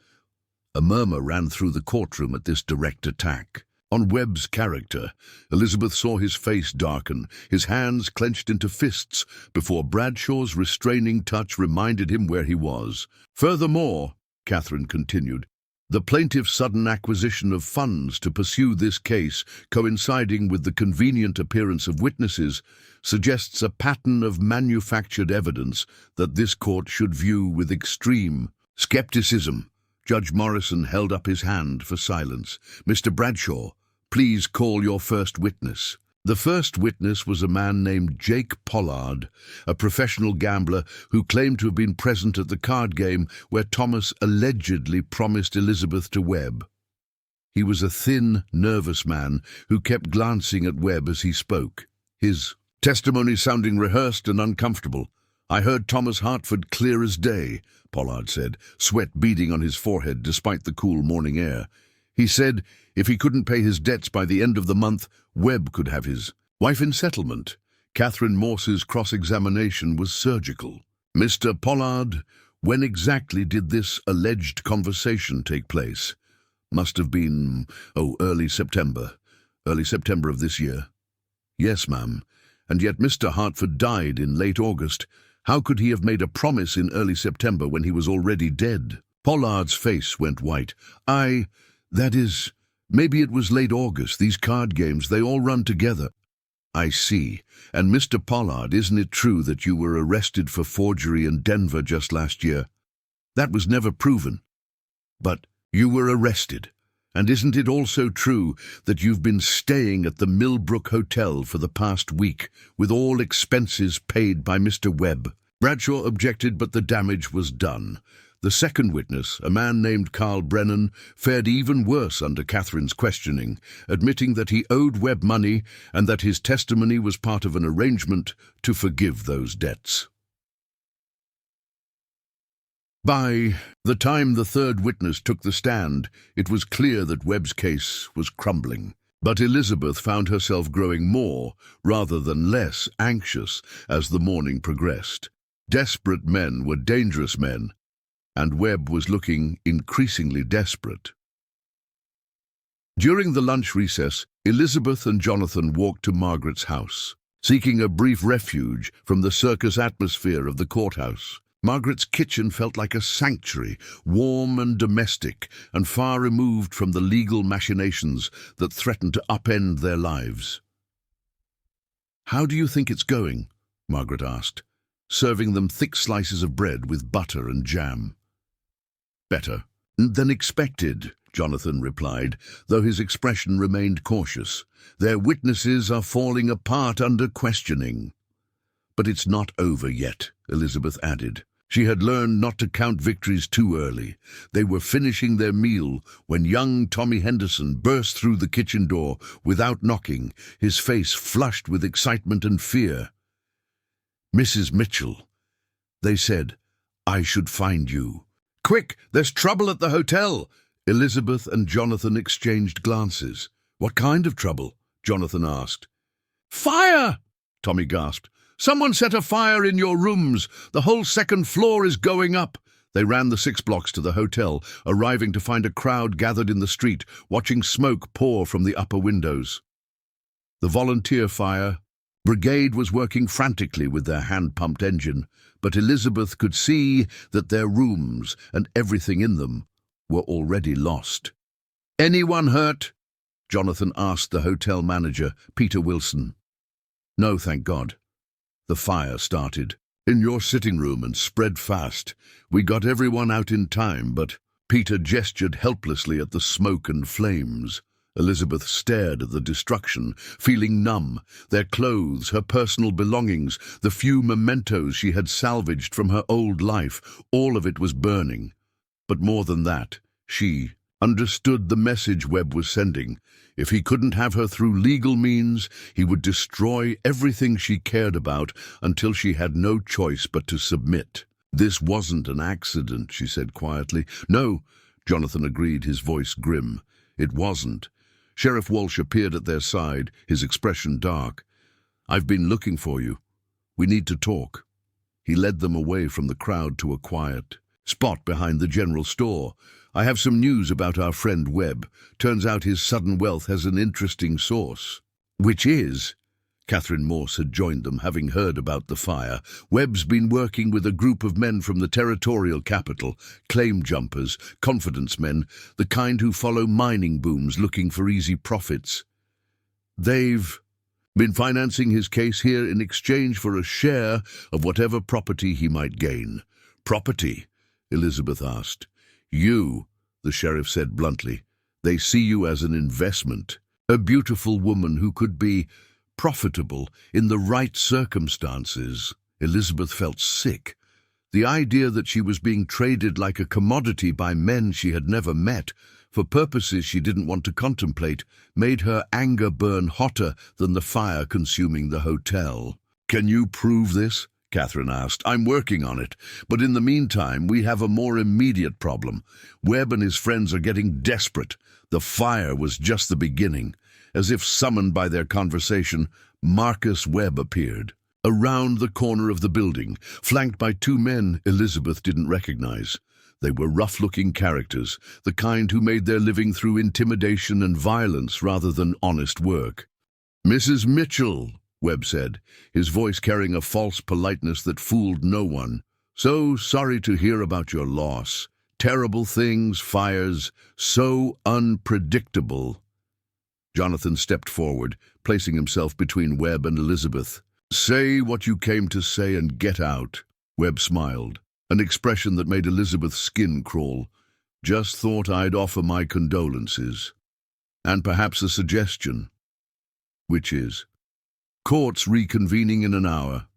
A murmur ran through the courtroom at this direct attack. On Webb's character, Elizabeth saw his face darken, his hands clenched into fists, before Bradshaw's restraining touch reminded him where he was. "Furthermore," Catherine continued, "the plaintiff's sudden acquisition of funds to pursue this case, coinciding with the convenient appearance of witnesses, suggests a pattern of manufactured evidence that this court should view with extreme skepticism." Judge Morrison held up his hand for silence. "Mr. Bradshaw, please call your first witness." The first witness was a man named Jake Pollard, a professional gambler who claimed to have been present at the card game where Thomas allegedly promised Elizabeth to Webb. He was a thin, nervous man who kept glancing at Webb as he spoke, his testimony sounding rehearsed and uncomfortable. "I heard Thomas Hartford clear as day," Pollard said, sweat beading on his forehead despite the cool morning air. "He said if he couldn't pay his debts by the end of the month, Webb could have his wife in settlement." Catherine Morse's cross-examination was surgical. "Mr. Pollard, when exactly did this alleged conversation take place?" "Must have been, early September. Early September of this year." "Yes, ma'am. And yet Mr. Hartford died in late August. How could he have made a promise in early September when he was already dead?" Pollard's face went white. That is, maybe it was late August. These card games, they all run together." "I see. And Mr. Pollard, isn't it true that you were arrested for forgery in Denver just last year?" "That was never proven." "But you were arrested. And isn't it also true that you've been staying at the Millbrook Hotel for the past week, with all expenses paid by Mr. Webb?" Bradshaw objected, but the damage was done. The second witness, a man named Carl Brennan, fared even worse under Catherine's questioning, admitting that he owed Webb money and that his testimony was part of an arrangement to forgive those debts. By the time the third witness took the stand, it was clear that Webb's case was crumbling. But Elizabeth found herself growing more, rather than less, anxious as the morning progressed. Desperate men were dangerous men, and Webb was looking increasingly desperate. During the lunch recess, Elizabeth and Jonathan walked to Margaret's house, seeking a brief refuge from the circus atmosphere of the courthouse. Margaret's kitchen felt like a sanctuary, warm and domestic, and far removed from the legal machinations that threatened to upend their lives. "How do you think it's going?" Margaret asked, serving them thick slices of bread with butter and jam. "Better than expected," Jonathan replied, though his expression remained cautious. "Their witnesses are falling apart under questioning." "But it's not over yet," Elizabeth added. She had learned not to count victories too early. They were finishing their meal when young Tommy Henderson burst through the kitchen door without knocking, his face flushed with excitement and fear. "Mrs. Mitchell," they said, "I should find you." "Quick, there's trouble at the hotel!" Elizabeth and Jonathan exchanged glances. "What kind of trouble?" Jonathan asked. "Fire!" Tommy gasped. "Someone set a fire in your rooms. The whole second floor is going up." They ran the 6 blocks to the hotel, arriving to find a crowd gathered in the street, watching smoke pour from the upper windows. The volunteer fire brigade was working frantically with their hand-pumped engine, but Elizabeth could see that their rooms and everything in them were already lost. "Anyone hurt?" Jonathan asked the hotel manager, Peter Wilson. "No, thank God." The fire started in your sitting room and spread fast. We got everyone out in time, but Peter gestured helplessly at the smoke and flames. Elizabeth stared at the destruction, feeling numb. Their clothes, her personal belongings, the few mementos she had salvaged from her old life, all of it was burning. But more than that, she understood the message Webb was sending. If he couldn't have her through legal means, he would destroy everything she cared about until she had no choice but to submit. "This wasn't an accident," she said quietly. "No," Jonathan agreed, his voice grim. "It wasn't." Sheriff Walsh appeared at their side, his expression dark. "I've been looking for you. We need to talk." He led them away from the crowd to a quiet spot behind the general store. "I have some news about our friend Webb. Turns out his sudden wealth has an interesting source." "Which is?" Catherine Morse had joined them, having heard about the fire. "Webb's been working with a group of men from the territorial capital, claim jumpers, confidence men, the kind who follow mining booms looking for easy profits. They've been financing his case here in exchange for a share of whatever property he might gain." "Property?" Elizabeth asked. "You," the sheriff said bluntly. "They see you as an investment, a beautiful woman who could be profitable in the right circumstances. Elizabeth felt sick. The idea that she was being traded like a commodity by men she had never met, for purposes she didn't want to contemplate, made her anger burn hotter than the fire consuming the hotel. "Can you prove this?" Catherine asked. "I'm working on it, but in the meantime we have a more immediate problem. Webb and his friends are getting desperate. The fire was just the beginning." As if summoned by their conversation, Marcus Webb appeared. Around the corner of the building, flanked by two men Elizabeth didn't recognize. They were rough-looking characters, the kind who made their living through intimidation and violence rather than honest work. "Mrs. Mitchell," Webb said, his voice carrying a false politeness that fooled no one. "So sorry to hear about your loss. Terrible things, fires, so unpredictable." Jonathan stepped forward, placing himself between Webb and Elizabeth. "Say what you came to say and get out." Webb smiled, an expression that made Elizabeth's skin crawl. "Just thought I'd offer my condolences. And perhaps a suggestion." "Which is?" "Courts reconvening in an hour.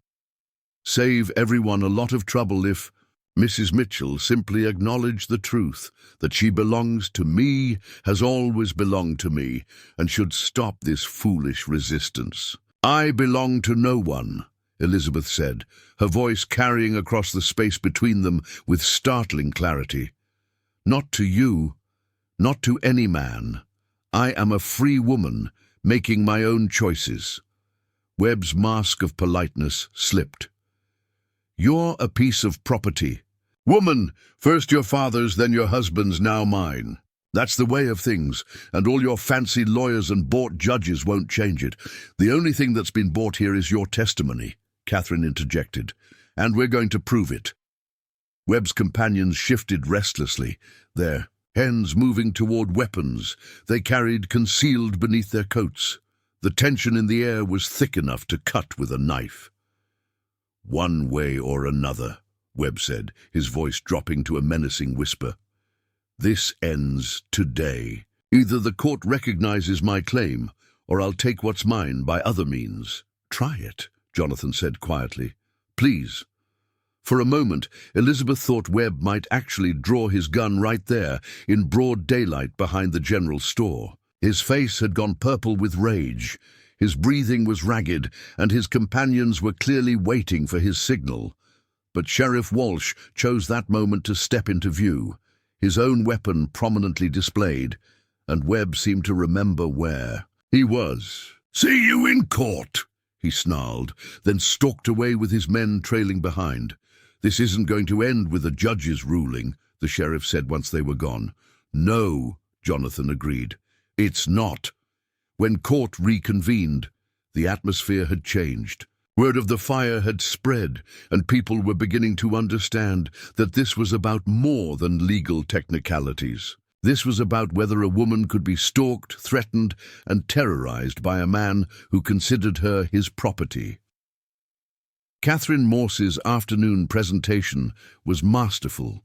Save everyone a lot of trouble if Mrs. Mitchell simply acknowledged the truth, that she belongs to me, has always belonged to me, and should stop this foolish resistance." "I belong to no one," Elizabeth said, her voice carrying across the space between them with startling clarity. "Not to you, not to any man. I am a free woman, making my own choices." Webb's mask of politeness slipped. "You're a piece of property. Woman, first your father's, then your husband's, now mine. That's the way of things, and all your fancy lawyers and bought judges won't change it. The only thing that's been bought here is your testimony," Catherine interjected, "and we're going to prove it." Webb's companions shifted restlessly, their hands moving toward weapons they carried concealed beneath their coats. The tension in the air was thick enough to cut with a knife. "One way or another," Webb said, his voice dropping to a menacing whisper. "This ends today. Either the court recognizes my claim, or I'll take what's mine by other means." "Try it," Jonathan said quietly. "Please." For a moment, Elizabeth thought Webb might actually draw his gun right there, in broad daylight behind the general store. His face had gone purple with rage. His breathing was ragged, and his companions were clearly waiting for his signal. But Sheriff Walsh chose that moment to step into view, his own weapon prominently displayed, and Webb seemed to remember where he was. "See you in court," he snarled, then stalked away with his men trailing behind. "This isn't going to end with a judge's ruling," the sheriff said once they were gone. "No," Jonathan agreed. "It's not." When court reconvened, the atmosphere had changed. Word of the fire had spread, and people were beginning to understand that this was about more than legal technicalities. This was about whether a woman could be stalked, threatened, and terrorized by a man who considered her his property. Catherine Morse's afternoon presentation was masterful.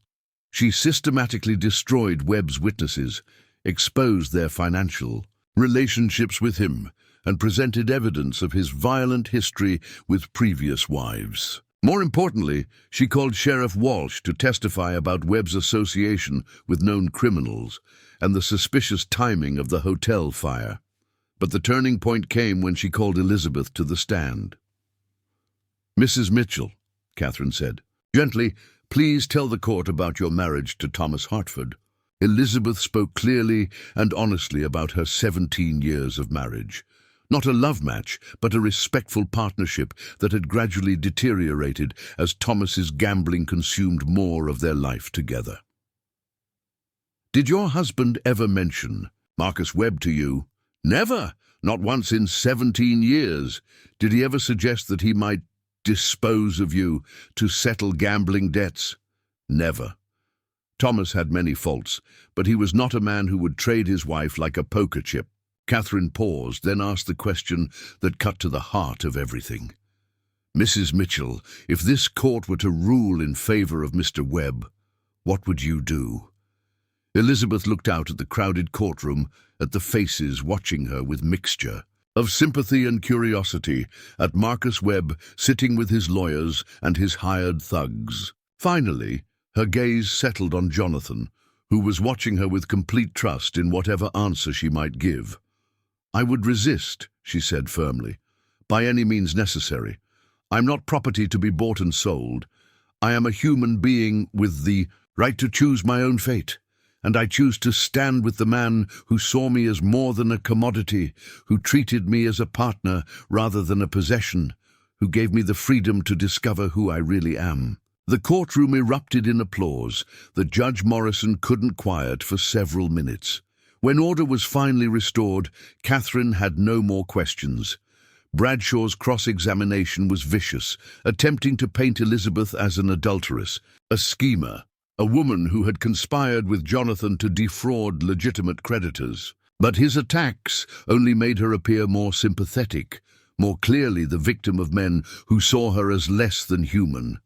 She systematically destroyed Webb's witnesses, exposed their financial relationships with him, and presented evidence of his violent history with previous wives. More importantly, she called Sheriff Walsh to testify about Webb's association with known criminals and the suspicious timing of the hotel fire. But the turning point came when she called Elizabeth to the stand. "Mrs. Mitchell," Catherine said, "gently, please tell the court about your marriage to Thomas Hartford." Elizabeth spoke clearly and honestly about her 17 years of marriage. Not a love match, but a respectful partnership that had gradually deteriorated as Thomas's gambling consumed more of their life together. "Did your husband ever mention Marcus Webb to you?" "Never, not once in 17 years. Did he ever suggest that he might dispose of you to settle gambling debts?" "Never." Thomas had many faults, but he was not a man who would trade his wife like a poker chip. Catherine paused, then asked the question that cut to the heart of everything. "Mrs. Mitchell, if this court were to rule in favor of Mr. Webb, what would you do?" Elizabeth looked out at the crowded courtroom, at the faces watching her with mixture. of sympathy and curiosity at Marcus Webb sitting with his lawyers and his hired thugs. Finally, her gaze settled on Jonathan, who was watching her with complete trust in whatever answer she might give. "I would resist," she said firmly, "by any means necessary. I'm not property to be bought and sold. I am a human being with the right to choose my own fate, and I choose to stand with the man who saw me as more than a commodity, who treated me as a partner rather than a possession, who gave me the freedom to discover who I really am." The courtroom erupted in applause that Judge Morrison couldn't quiet for several minutes. When order was finally restored, Catherine had no more questions. Bradshaw's cross-examination was vicious, attempting to paint Elizabeth as an adulteress, a schemer, a woman who had conspired with Jonathan to defraud legitimate creditors. But his attacks only made her appear more sympathetic, more clearly the victim of men who saw her as less than human.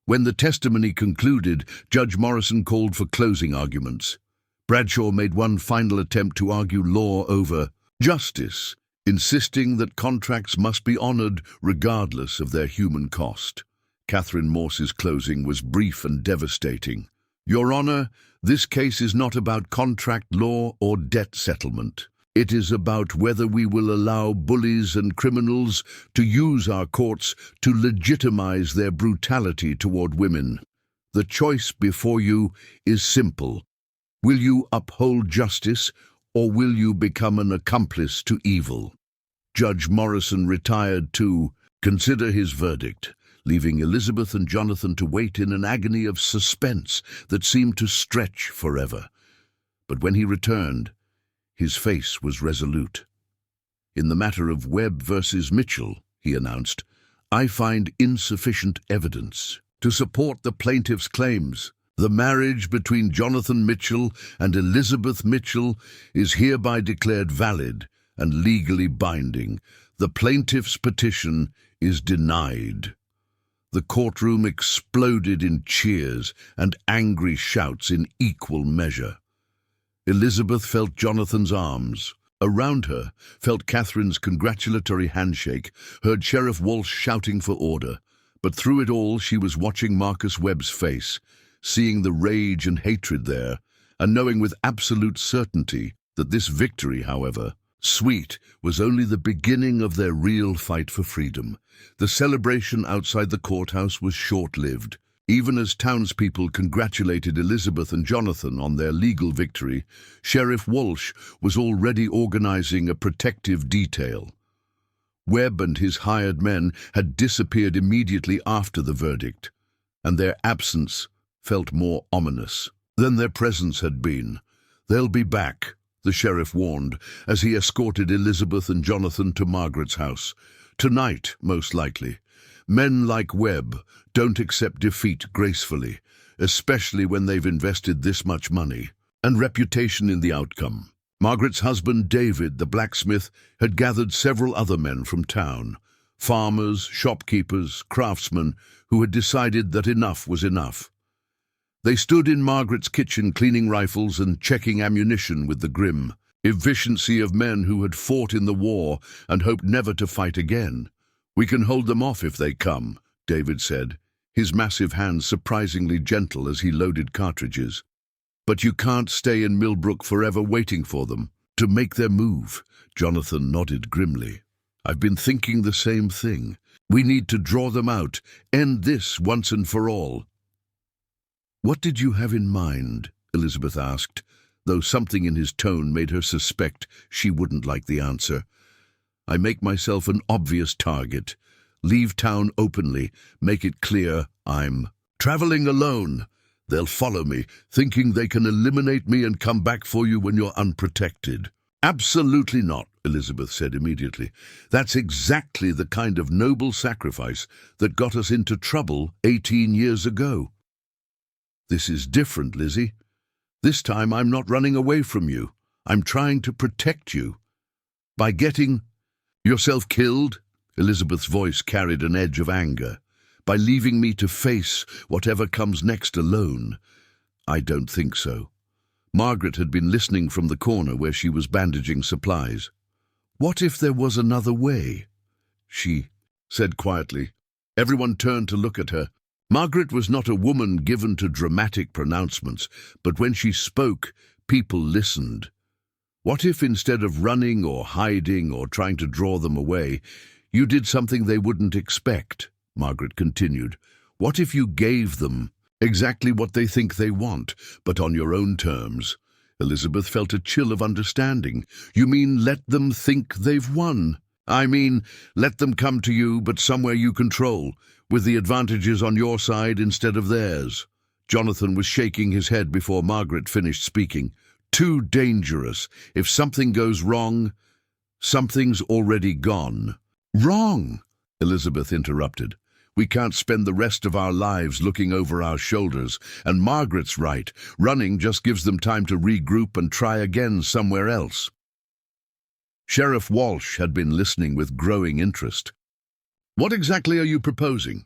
When the testimony concluded, Judge Morrison called for closing arguments. Bradshaw made one final attempt to argue law over justice, insisting that contracts must be honored regardless of their human cost. Catherine Morse's closing was brief and devastating. "Your Honor, this case is not about contract law or debt settlement. It is about whether we will allow bullies and criminals to use our courts to legitimize their brutality toward women. The choice before you is simple. Will you uphold justice, or will you become an accomplice to evil?" Judge Morrison retired to consider his verdict, leaving Elizabeth and Jonathan to wait in an agony of suspense that seemed to stretch forever. But when he returned, his face was resolute. "In the matter of Webb versus Mitchell," he announced, "I find insufficient evidence to support the plaintiff's claims. The marriage between Jonathan Mitchell and Elizabeth Mitchell is hereby declared valid and legally binding. The plaintiff's petition is denied." The courtroom exploded in cheers and angry shouts in equal measure. Elizabeth felt Jonathan's arms. Around her, felt Catherine's congratulatory handshake, heard Sheriff Walsh shouting for order. But through it all, she was watching Marcus Webb's face, seeing the rage and hatred there, and knowing with absolute certainty that this victory, however sweet, was only the beginning of their real fight for freedom. The celebration outside the courthouse was short-lived. Even as townspeople congratulated Elizabeth and Jonathan on their legal victory, Sheriff Walsh was already organizing a protective detail. Webb and his hired men had disappeared immediately after the verdict, and their absence felt more ominous than their presence had been. "They'll be back," the sheriff warned, as he escorted Elizabeth and Jonathan to Margaret's house. "Tonight, most likely. Men like Webb don't accept defeat gracefully, especially when they've invested this much money and reputation in the outcome." Margaret's husband, David, the blacksmith, had gathered several other men from town, farmers, shopkeepers, craftsmen, who had decided that enough was enough. They stood in Margaret's kitchen cleaning rifles and checking ammunition with the grim efficiency of men who had fought in the war and hoped never to fight again. "We can hold them off if they come," David said, his massive hands surprisingly gentle as he loaded cartridges. "But you can't stay in Millbrook forever waiting for them to make their move." Jonathan nodded grimly. "I've been thinking the same thing. We need to draw them out, end this once and for all." "What did you have in mind?" Elizabeth asked, though something in his tone made her suspect she wouldn't like the answer. "I make myself an obvious target. Leave town openly, make it clear I'm traveling alone. They'll follow me, thinking they can eliminate me and come back for you when you're unprotected." "Absolutely not," Elizabeth said immediately. "That's exactly the kind of noble sacrifice that got us into trouble 18 years ago. This is different, Lizzie. This time I'm not running away from you. I'm trying to protect you. By getting yourself killed?" Elizabeth's voice carried an edge of anger. "By leaving me to face whatever comes next alone?" "I don't think so." Margaret had been listening from the corner where she was bandaging supplies. What if there was another way? She said quietly. Everyone turned to look at her. Margaret was not a woman given to dramatic pronouncements, but when she spoke, people listened. What if instead of running or hiding or trying to draw them away, you did something they wouldn't expect? Margaret continued. What if you gave them exactly what they think they want, but on your own terms? Elizabeth felt a chill of understanding. You mean let them think they've won? I mean, let them come to you, but somewhere you control, with the advantages on your side instead of theirs. Jonathan was shaking his head before Margaret finished speaking. Too dangerous. If something goes wrong, something's already gone. Wrong, Elizabeth interrupted. We can't spend the rest of our lives looking over our shoulders, and Margaret's right. Running just gives them time to regroup and try again somewhere else. Sheriff Walsh had been listening with growing interest. What exactly are you proposing?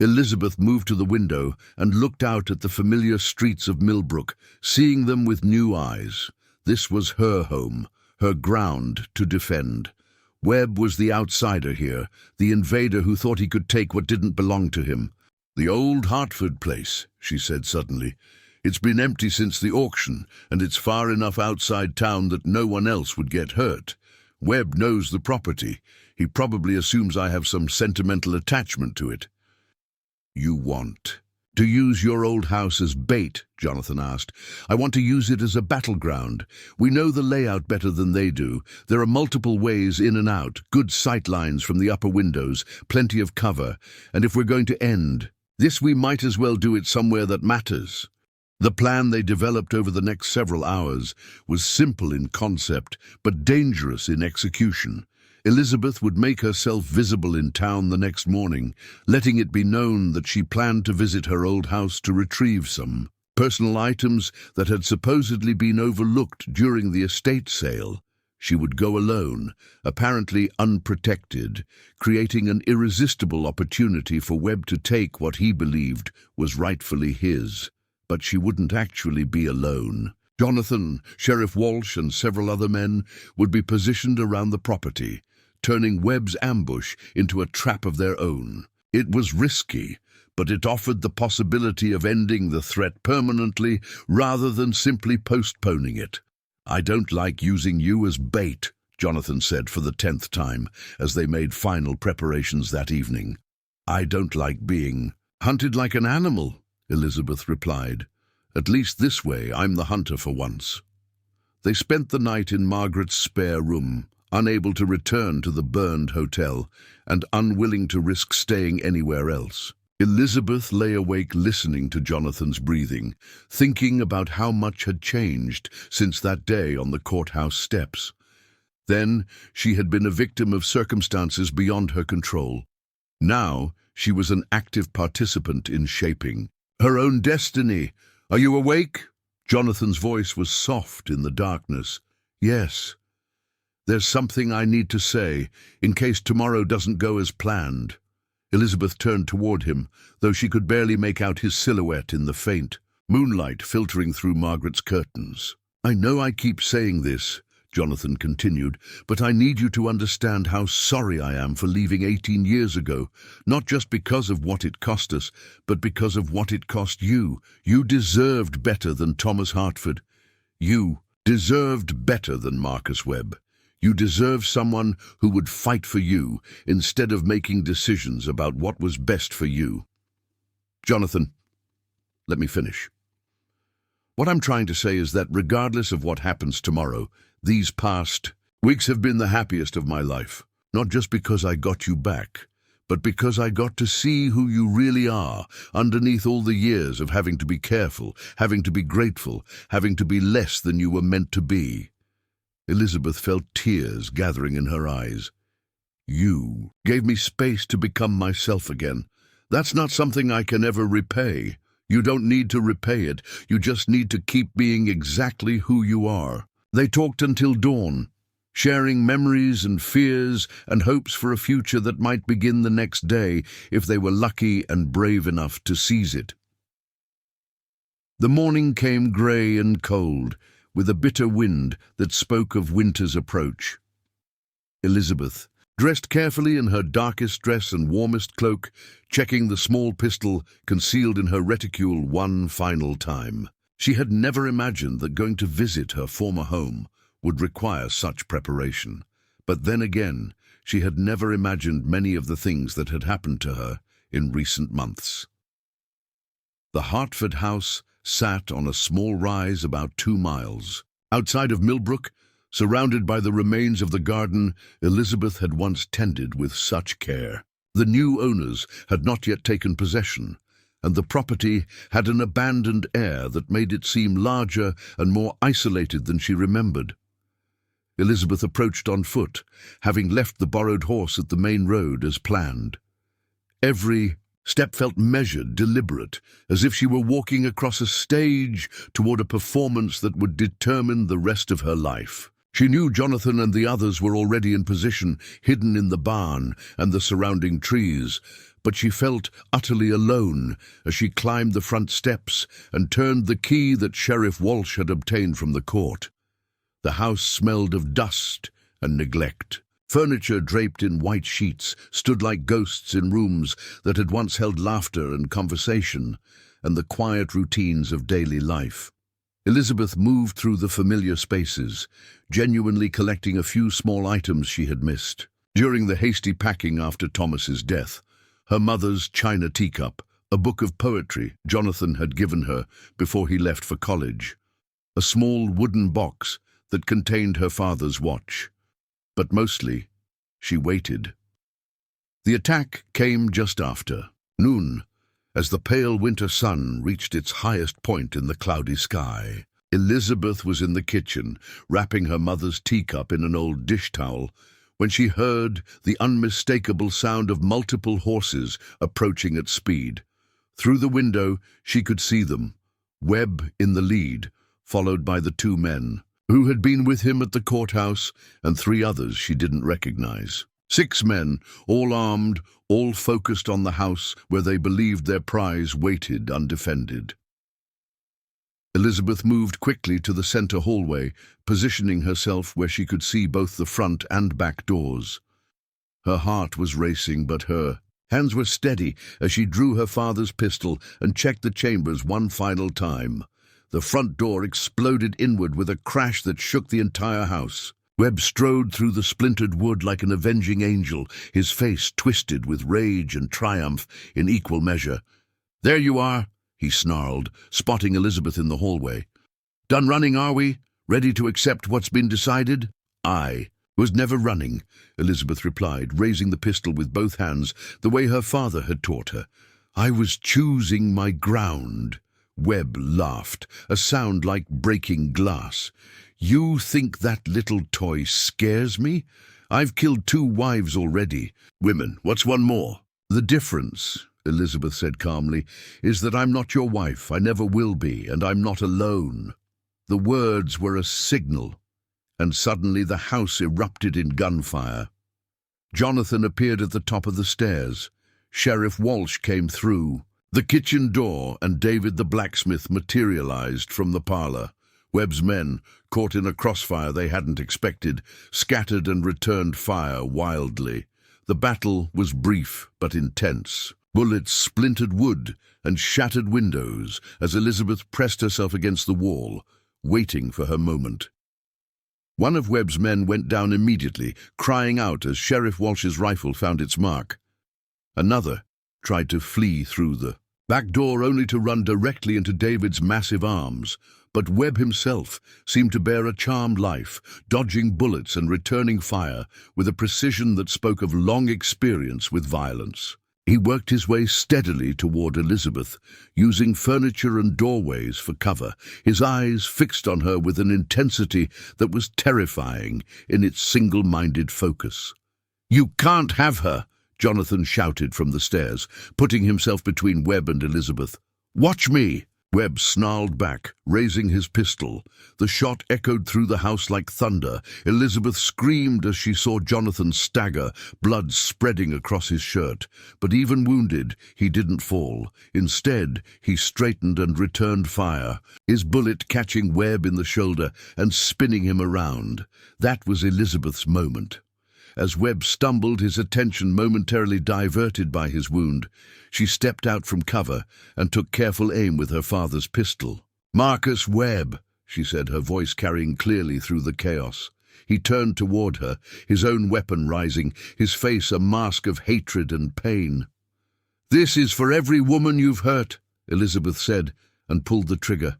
Elizabeth moved to the window and looked out at the familiar streets of Millbrook, seeing them with new eyes. This was her home, her ground to defend. Webb was the outsider here, the invader who thought he could take what didn't belong to him. The old Hartford place, she said suddenly. It's been empty since the auction, and it's far enough outside town that no one else would get hurt. Webb knows the property. He probably assumes I have some sentimental attachment to it. You want to use your old house as bait, Jonathan asked. I want to use it as a battleground. We know the layout better than they do. There are multiple ways in and out, good sight lines from the upper windows, plenty of cover. And if we're going to end this, we might as well do it somewhere that matters. The plan they developed over the next several hours was simple in concept, but dangerous in execution. Elizabeth would make herself visible in town the next morning, letting it be known that she planned to visit her old house to retrieve some personal items that had supposedly been overlooked during the estate sale. She would go alone, apparently unprotected, creating an irresistible opportunity for Webb to take what he believed was rightfully his. But she wouldn't actually be alone. Jonathan, Sheriff Walsh, and several other men would be positioned around the property, turning Webb's ambush into a trap of their own. It was risky, but it offered the possibility of ending the threat permanently rather than simply postponing it. I don't like using you as bait, Jonathan said for the 10th time as they made final preparations that evening. I don't like being hunted like an animal, Elizabeth replied. At least this way I'm the hunter for once. They spent the night in Margaret's spare room, unable to return to the burned hotel and unwilling to risk staying anywhere else. Elizabeth lay awake listening to Jonathan's breathing, thinking about how much had changed since that day on the courthouse steps. Then she had been a victim of circumstances beyond her control. Now she was an active participant in shaping her own destiny. Are you awake? Jonathan's voice was soft in the darkness. Yes. There's something I need to say, in case tomorrow doesn't go as planned. Elizabeth turned toward him, though she could barely make out his silhouette in the faint moonlight filtering through Margaret's curtains. I know I keep saying this, Jonathan continued, but I need you to understand how sorry I am for leaving 18 years ago, not just because of what it cost us, but because of what it cost you. You deserved better than Thomas Hartford. You deserved better than Marcus Webb. You deserve someone who would fight for you instead of making decisions about what was best for you. Jonathan, let me finish. What I'm trying to say is that regardless of what happens tomorrow, these past weeks have been the happiest of my life, not just because I got you back, but because I got to see who you really are underneath all the years of having to be careful, having to be grateful, having to be less than you were meant to be. Elizabeth felt tears gathering in her eyes. You gave me space to become myself again. That's not something I can ever repay. You don't need to repay it. You just need to keep being exactly who you are. They talked until dawn, sharing memories and fears and hopes for a future that might begin the next day if they were lucky and brave enough to seize it. The morning came grey and cold, with a bitter wind that spoke of winter's approach. Elizabeth, dressed carefully in her darkest dress and warmest cloak, checking the small pistol concealed in her reticule one final time. She had never imagined that going to visit her former home would require such preparation. But then again, she had never imagined many of the things that had happened to her in recent months. The Hertford house sat on a small rise about 2 miles. Outside of Millbrook, surrounded by the remains of the garden Elizabeth had once tended with such care. The new owners had not yet taken possession, and the property had an abandoned air that made it seem larger and more isolated than she remembered. Elizabeth approached on foot, having left the borrowed horse at the main road as planned. Every step felt measured, deliberate, as if she were walking across a stage toward a performance that would determine the rest of her life. She knew Jonathan and the others were already in position, hidden in the barn and the surrounding trees, but she felt utterly alone as she climbed the front steps and turned the key that Sheriff Walsh had obtained from the court. The house smelled of dust and neglect. Furniture draped in white sheets stood like ghosts in rooms that had once held laughter and conversation and the quiet routines of daily life. Elizabeth moved through the familiar spaces, genuinely collecting a few small items she had missed. During the hasty packing after Thomas's death, her mother's china teacup, a book of poetry Jonathan had given her before he left for college, a small wooden box that contained her father's watch. But mostly, she waited. The attack came just after noon, as the pale winter sun reached its highest point in the cloudy sky. Elizabeth was in the kitchen, wrapping her mother's teacup in an old dish towel, when she heard the unmistakable sound of multiple horses approaching at speed. Through the window, she could see them, Webb in the lead, followed by the 2 men, who had been with him at the courthouse, and 3 others she didn't recognize. 6 men, all armed, all focused on the house where they believed their prize waited undefended. Elizabeth moved quickly to the center hallway, positioning herself where she could see both the front and back doors. Her heart was racing, but her hands were steady as she drew her father's pistol and checked the chambers one final time. The front door exploded inward with a crash that shook the entire house. Webb strode through the splintered wood like an avenging angel, his face twisted with rage and triumph in equal measure. "There you are," he snarled, spotting Elizabeth in the hallway. "Done running, are we? Ready to accept what's been decided?" "I was never running," Elizabeth replied, raising the pistol with both hands the way her father had taught her. "I was choosing my ground." Webb laughed, a sound like breaking glass. "You think that little toy scares me? I've killed 2 wives already. Women, what's one more?" "The difference," Elizabeth said calmly, "is that I'm not your wife, I never will be, and I'm not alone." The words were a signal, and suddenly the house erupted in gunfire. Jonathan appeared at the top of the stairs. Sheriff Walsh came through. The kitchen door and David the blacksmith materialized from the parlor. Webb's men, caught in a crossfire they hadn't expected, scattered and returned fire wildly. The battle was brief but intense. Bullets splintered wood and shattered windows as Elizabeth pressed herself against the wall, waiting for her moment. One of Webb's men went down immediately, crying out as Sheriff Walsh's rifle found its mark. Another tried to flee through the back door only to run directly into David's massive arms. But Webb himself seemed to bear a charmed life, dodging bullets and returning fire with a precision that spoke of long experience with violence. He worked his way steadily toward Elizabeth, using furniture and doorways for cover, his eyes fixed on her with an intensity that was terrifying in its single-minded focus. "You can't have her!" Jonathan shouted from the stairs, putting himself between Webb and Elizabeth. "Watch me!" Webb snarled back, raising his pistol. The shot echoed through the house like thunder. Elizabeth screamed as she saw Jonathan stagger, blood spreading across his shirt. But even wounded, he didn't fall. Instead, he straightened and returned fire, his bullet catching Webb in the shoulder and spinning him around. That was Elizabeth's moment. As Webb stumbled, his attention momentarily diverted by his wound, she stepped out from cover and took careful aim with her father's pistol. "Marcus Webb," she said, her voice carrying clearly through the chaos. He turned toward her, his own weapon rising, his face a mask of hatred and pain. "This is for every woman you've hurt," Elizabeth said, and pulled the trigger.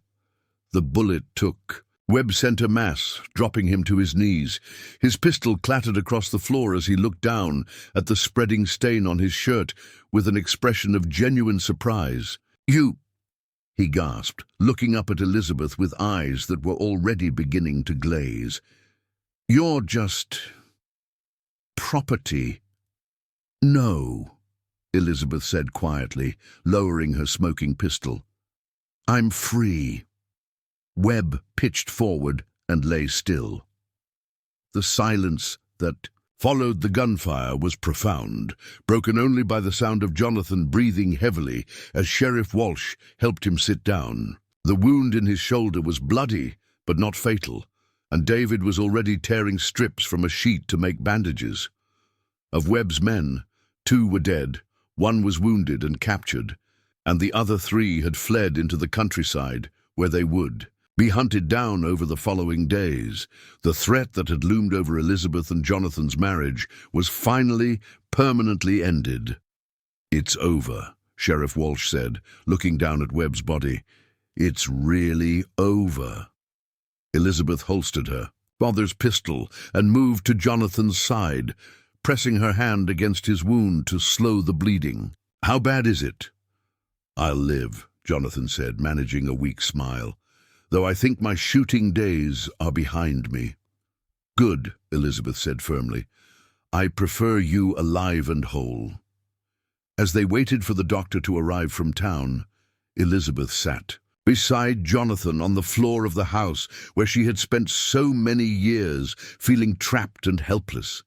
The bullet took. Webb sent a mass, dropping him to his knees. His pistol clattered across the floor as he looked down at the spreading stain on his shirt with an expression of genuine surprise. "You," he gasped, looking up at Elizabeth with eyes that were already beginning to glaze. "You're just property." "No," Elizabeth said quietly, lowering her smoking pistol. "I'm free." Webb pitched forward and lay still. The silence that followed the gunfire was profound, broken only by the sound of Jonathan breathing heavily as Sheriff Walsh helped him sit down. The wound in his shoulder was bloody, but not fatal, and David was already tearing strips from a sheet to make bandages. Of Webb's men, 2 were dead, 1 was wounded and captured, and the other 3 had fled into the countryside, where they would be hunted down over the following days. The threat that had loomed over Elizabeth and Jonathan's marriage was finally, permanently ended. "It's over," Sheriff Walsh said, looking down at Webb's body. "It's really over." Elizabeth holstered her father's pistol and moved to Jonathan's side, pressing her hand against his wound to slow the bleeding. "How bad is it?" "I'll live," Jonathan said, managing a weak smile, "though I think my shooting days are behind me." "Good," Elizabeth said firmly. "I prefer you alive and whole." As they waited for the doctor to arrive from town, Elizabeth sat beside Jonathan on the floor of the house where she had spent so many years, feeling trapped and helpless.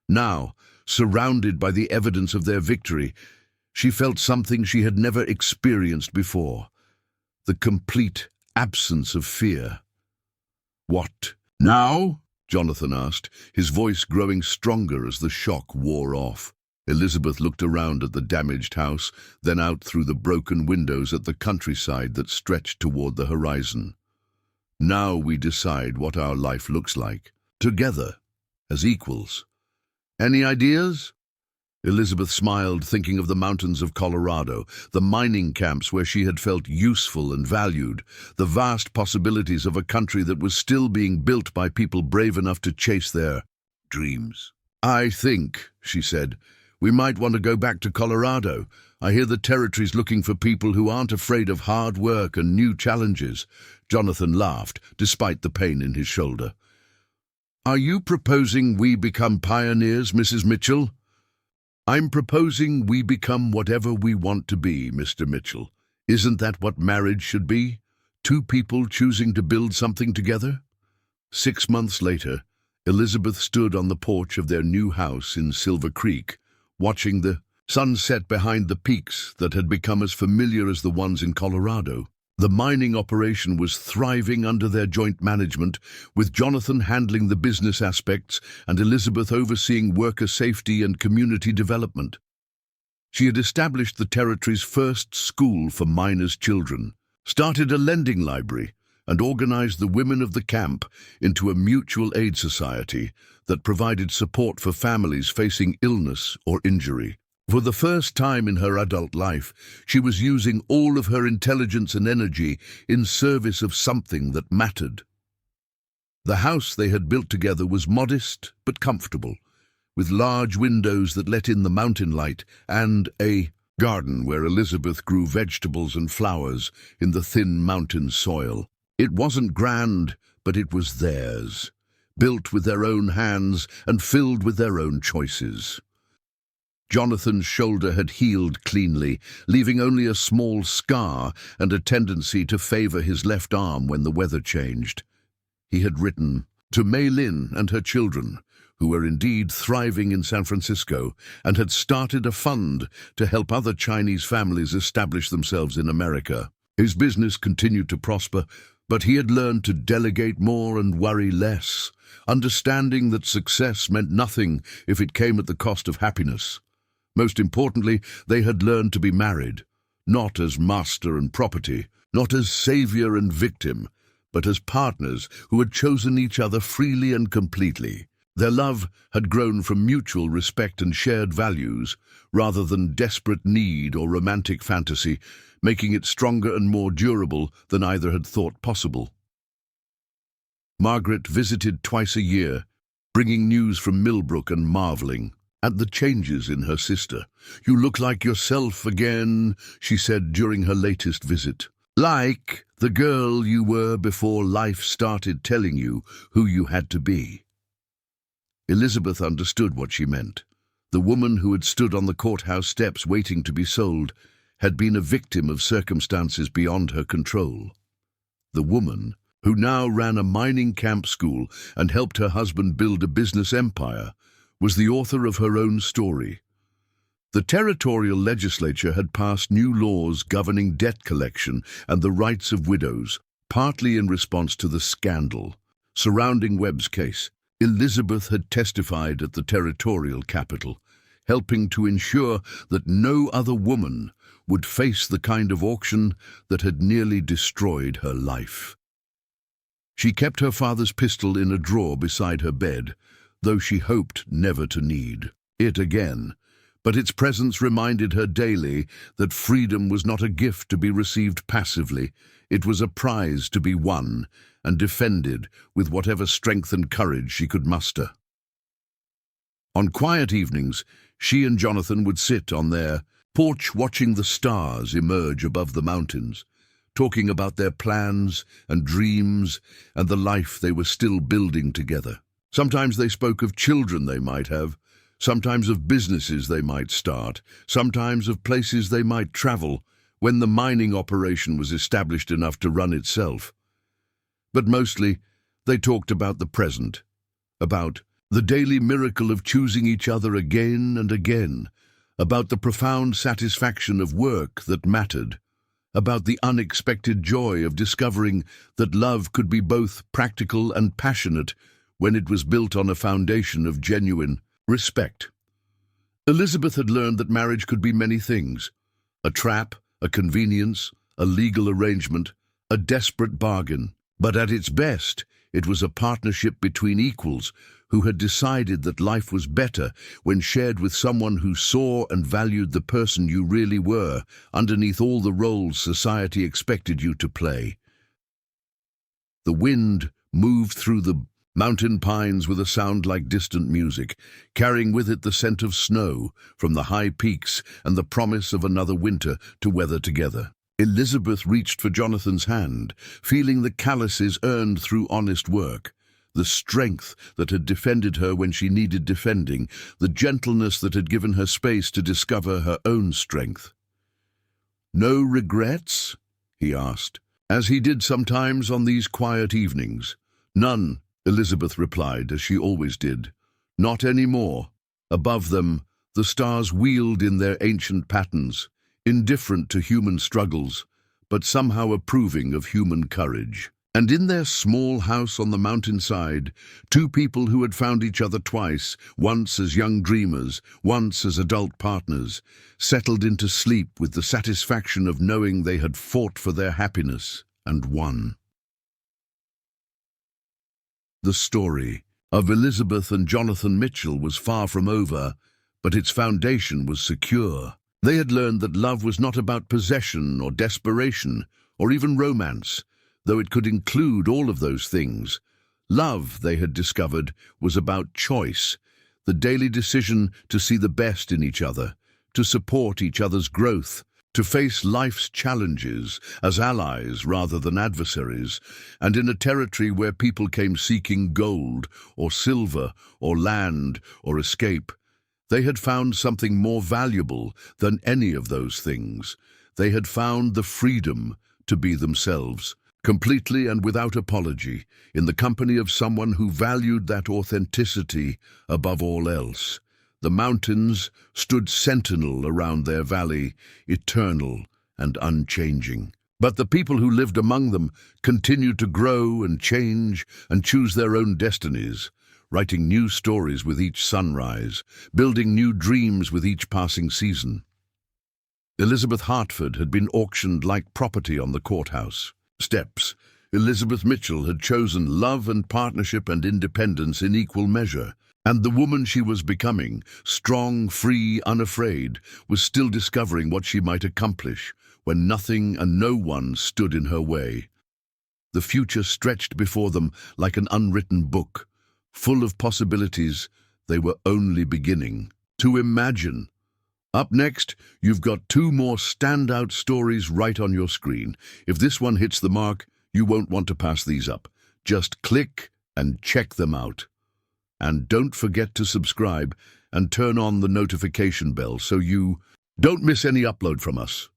Now, surrounded by the evidence of their victory, she felt something she had never experienced before: the complete absence of fear. "What now?" Jonathan asked, his voice growing stronger as the shock wore off. Elizabeth looked around at the damaged house, then out through the broken windows at the countryside that stretched toward the horizon. "Now we decide what our life looks like, together, as equals. Any ideas?" Elizabeth smiled, thinking of the mountains of Colorado, the mining camps where she had felt useful and valued, the vast possibilities of a country that was still being built by people brave enough to chase their dreams. "I think," she said, "we might want to go back to Colorado. I hear the territory's looking for people who aren't afraid of hard work and new challenges." Jonathan laughed, despite the pain in his shoulder. "Are you proposing we become pioneers, Mrs. Mitchell?" "I'm proposing we become whatever we want to be, Mr. Mitchell. Isn't that what marriage should be? 2 people choosing to build something together?" 6 months later, Elizabeth stood on the porch of their new house in Silver Creek, watching the sun set behind the peaks that had become as familiar as the ones in Colorado. The mining operation was thriving under their joint management, with Jonathan handling the business aspects and Elizabeth overseeing worker safety and community development. She had established the territory's first school for miners' children, started a lending library, and organized the women of the camp into a mutual aid society that provided support for families facing illness or injury. For the first time in her adult life, she was using all of her intelligence and energy in service of something that mattered. The house they had built together was modest but comfortable, with large windows that let in the mountain light and a garden where Elizabeth grew vegetables and flowers in the thin mountain soil. It wasn't grand, but it was theirs, built with their own hands and filled with their own choices. Jonathan's shoulder had healed cleanly, leaving only a small scar and a tendency to favor his left arm when the weather changed. He had written to Mei Lin and her children, who were indeed thriving in San Francisco, and had started a fund to help other Chinese families establish themselves in America. His business continued to prosper, But he had learned to delegate more and worry less, understanding that success meant nothing if it came at the cost of happiness. Most importantly, they had learned to be married, not as master and property, not as savior and victim, but as partners who had chosen each other freely and completely. Their love had grown from mutual respect and shared values, rather than desperate need or romantic fantasy, making it stronger and more durable than either had thought possible. Margaret visited twice a year, bringing news from Millbrook and marveling at the changes in her sister. "You look like yourself again," she said during her latest visit. "Like the girl you were before life started telling you who you had to be." Elizabeth understood what she meant. The woman who had stood on the courthouse steps waiting to be sold had been a victim of circumstances beyond her control. The woman, who now ran a mining camp school and helped her husband build a business empire, was the author of her own story. The territorial legislature had passed new laws governing debt collection and the rights of widows, partly in response to the scandal surrounding Webb's case. Elizabeth had testified at the territorial capital, helping to ensure that no other woman would face the kind of auction that had nearly destroyed her life. She kept her father's pistol in a drawer beside her bed, though she hoped never to need it again. But its presence reminded her daily that freedom was not a gift to be received passively. It was a prize to be won and defended with whatever strength and courage she could muster. On quiet evenings, she and Jonathan would sit on their porch watching the stars emerge above the mountains, talking about their plans and dreams and the life they were still building together. Sometimes they spoke of children they might have, sometimes of businesses they might start, sometimes of places they might travel when the mining operation was established enough to run itself. But mostly, they talked about the present, about the daily miracle of choosing each other again and again, about the profound satisfaction of work that mattered, about the unexpected joy of discovering that love could be both practical and passionate when it was built on a foundation of genuine respect. Elizabeth had learned that marriage could be many things: a trap, a convenience, a legal arrangement, a desperate bargain. But at its best, it was a partnership between equals who had decided that life was better when shared with someone who saw and valued the person you really were underneath all the roles society expected you to play. The wind moved through the mountain pines with a sound like distant music, carrying with it the scent of snow from the high peaks and the promise of another winter to weather together. Elizabeth reached for Jonathan's hand, feeling the calluses earned through honest work, the strength that had defended her when she needed defending, the gentleness that had given her space to discover her own strength. "No regrets?" he asked, as he did sometimes on these quiet evenings. "None," Elizabeth replied, as she always did. "Not anymore." Above them, the stars wheeled in their ancient patterns, indifferent to human struggles, but somehow approving of human courage. And in their small house on the mountainside, two people who had found each other twice, once as young dreamers, once as adult partners, settled into sleep with the satisfaction of knowing they had fought for their happiness and won. The story of Elizabeth and Jonathan Mitchell was far from over, but its foundation was secure. They had learned that love was not about possession or desperation or even romance, though it could include all of those things. Love, they had discovered, was about choice, the daily decision to see the best in each other, to support each other's growth, to face life's challenges as allies rather than adversaries, and in a territory where people came seeking gold or silver or land or escape. They had found something more valuable than any of those things. They had found the freedom to be themselves, completely and without apology, in the company of someone who valued that authenticity above all else. The mountains stood sentinel around their valley, eternal and unchanging. But the people who lived among them continued to grow and change and choose their own destinies, writing new stories with each sunrise, building new dreams with each passing season. Elizabeth Hartford had been auctioned like property on the courthouse steps. Elizabeth Mitchell had chosen love and partnership and independence in equal measure, and the woman she was becoming, strong, free, unafraid, was still discovering what she might accomplish when nothing and no one stood in her way. The future stretched before them like an unwritten book, full of possibilities they were only beginning to imagine. Up next, you've got two more standout stories right on your screen. If this one hits the mark, you won't want to pass these up. Just click and check them out. And don't forget to subscribe and turn on the notification bell so you don't miss any upload from us.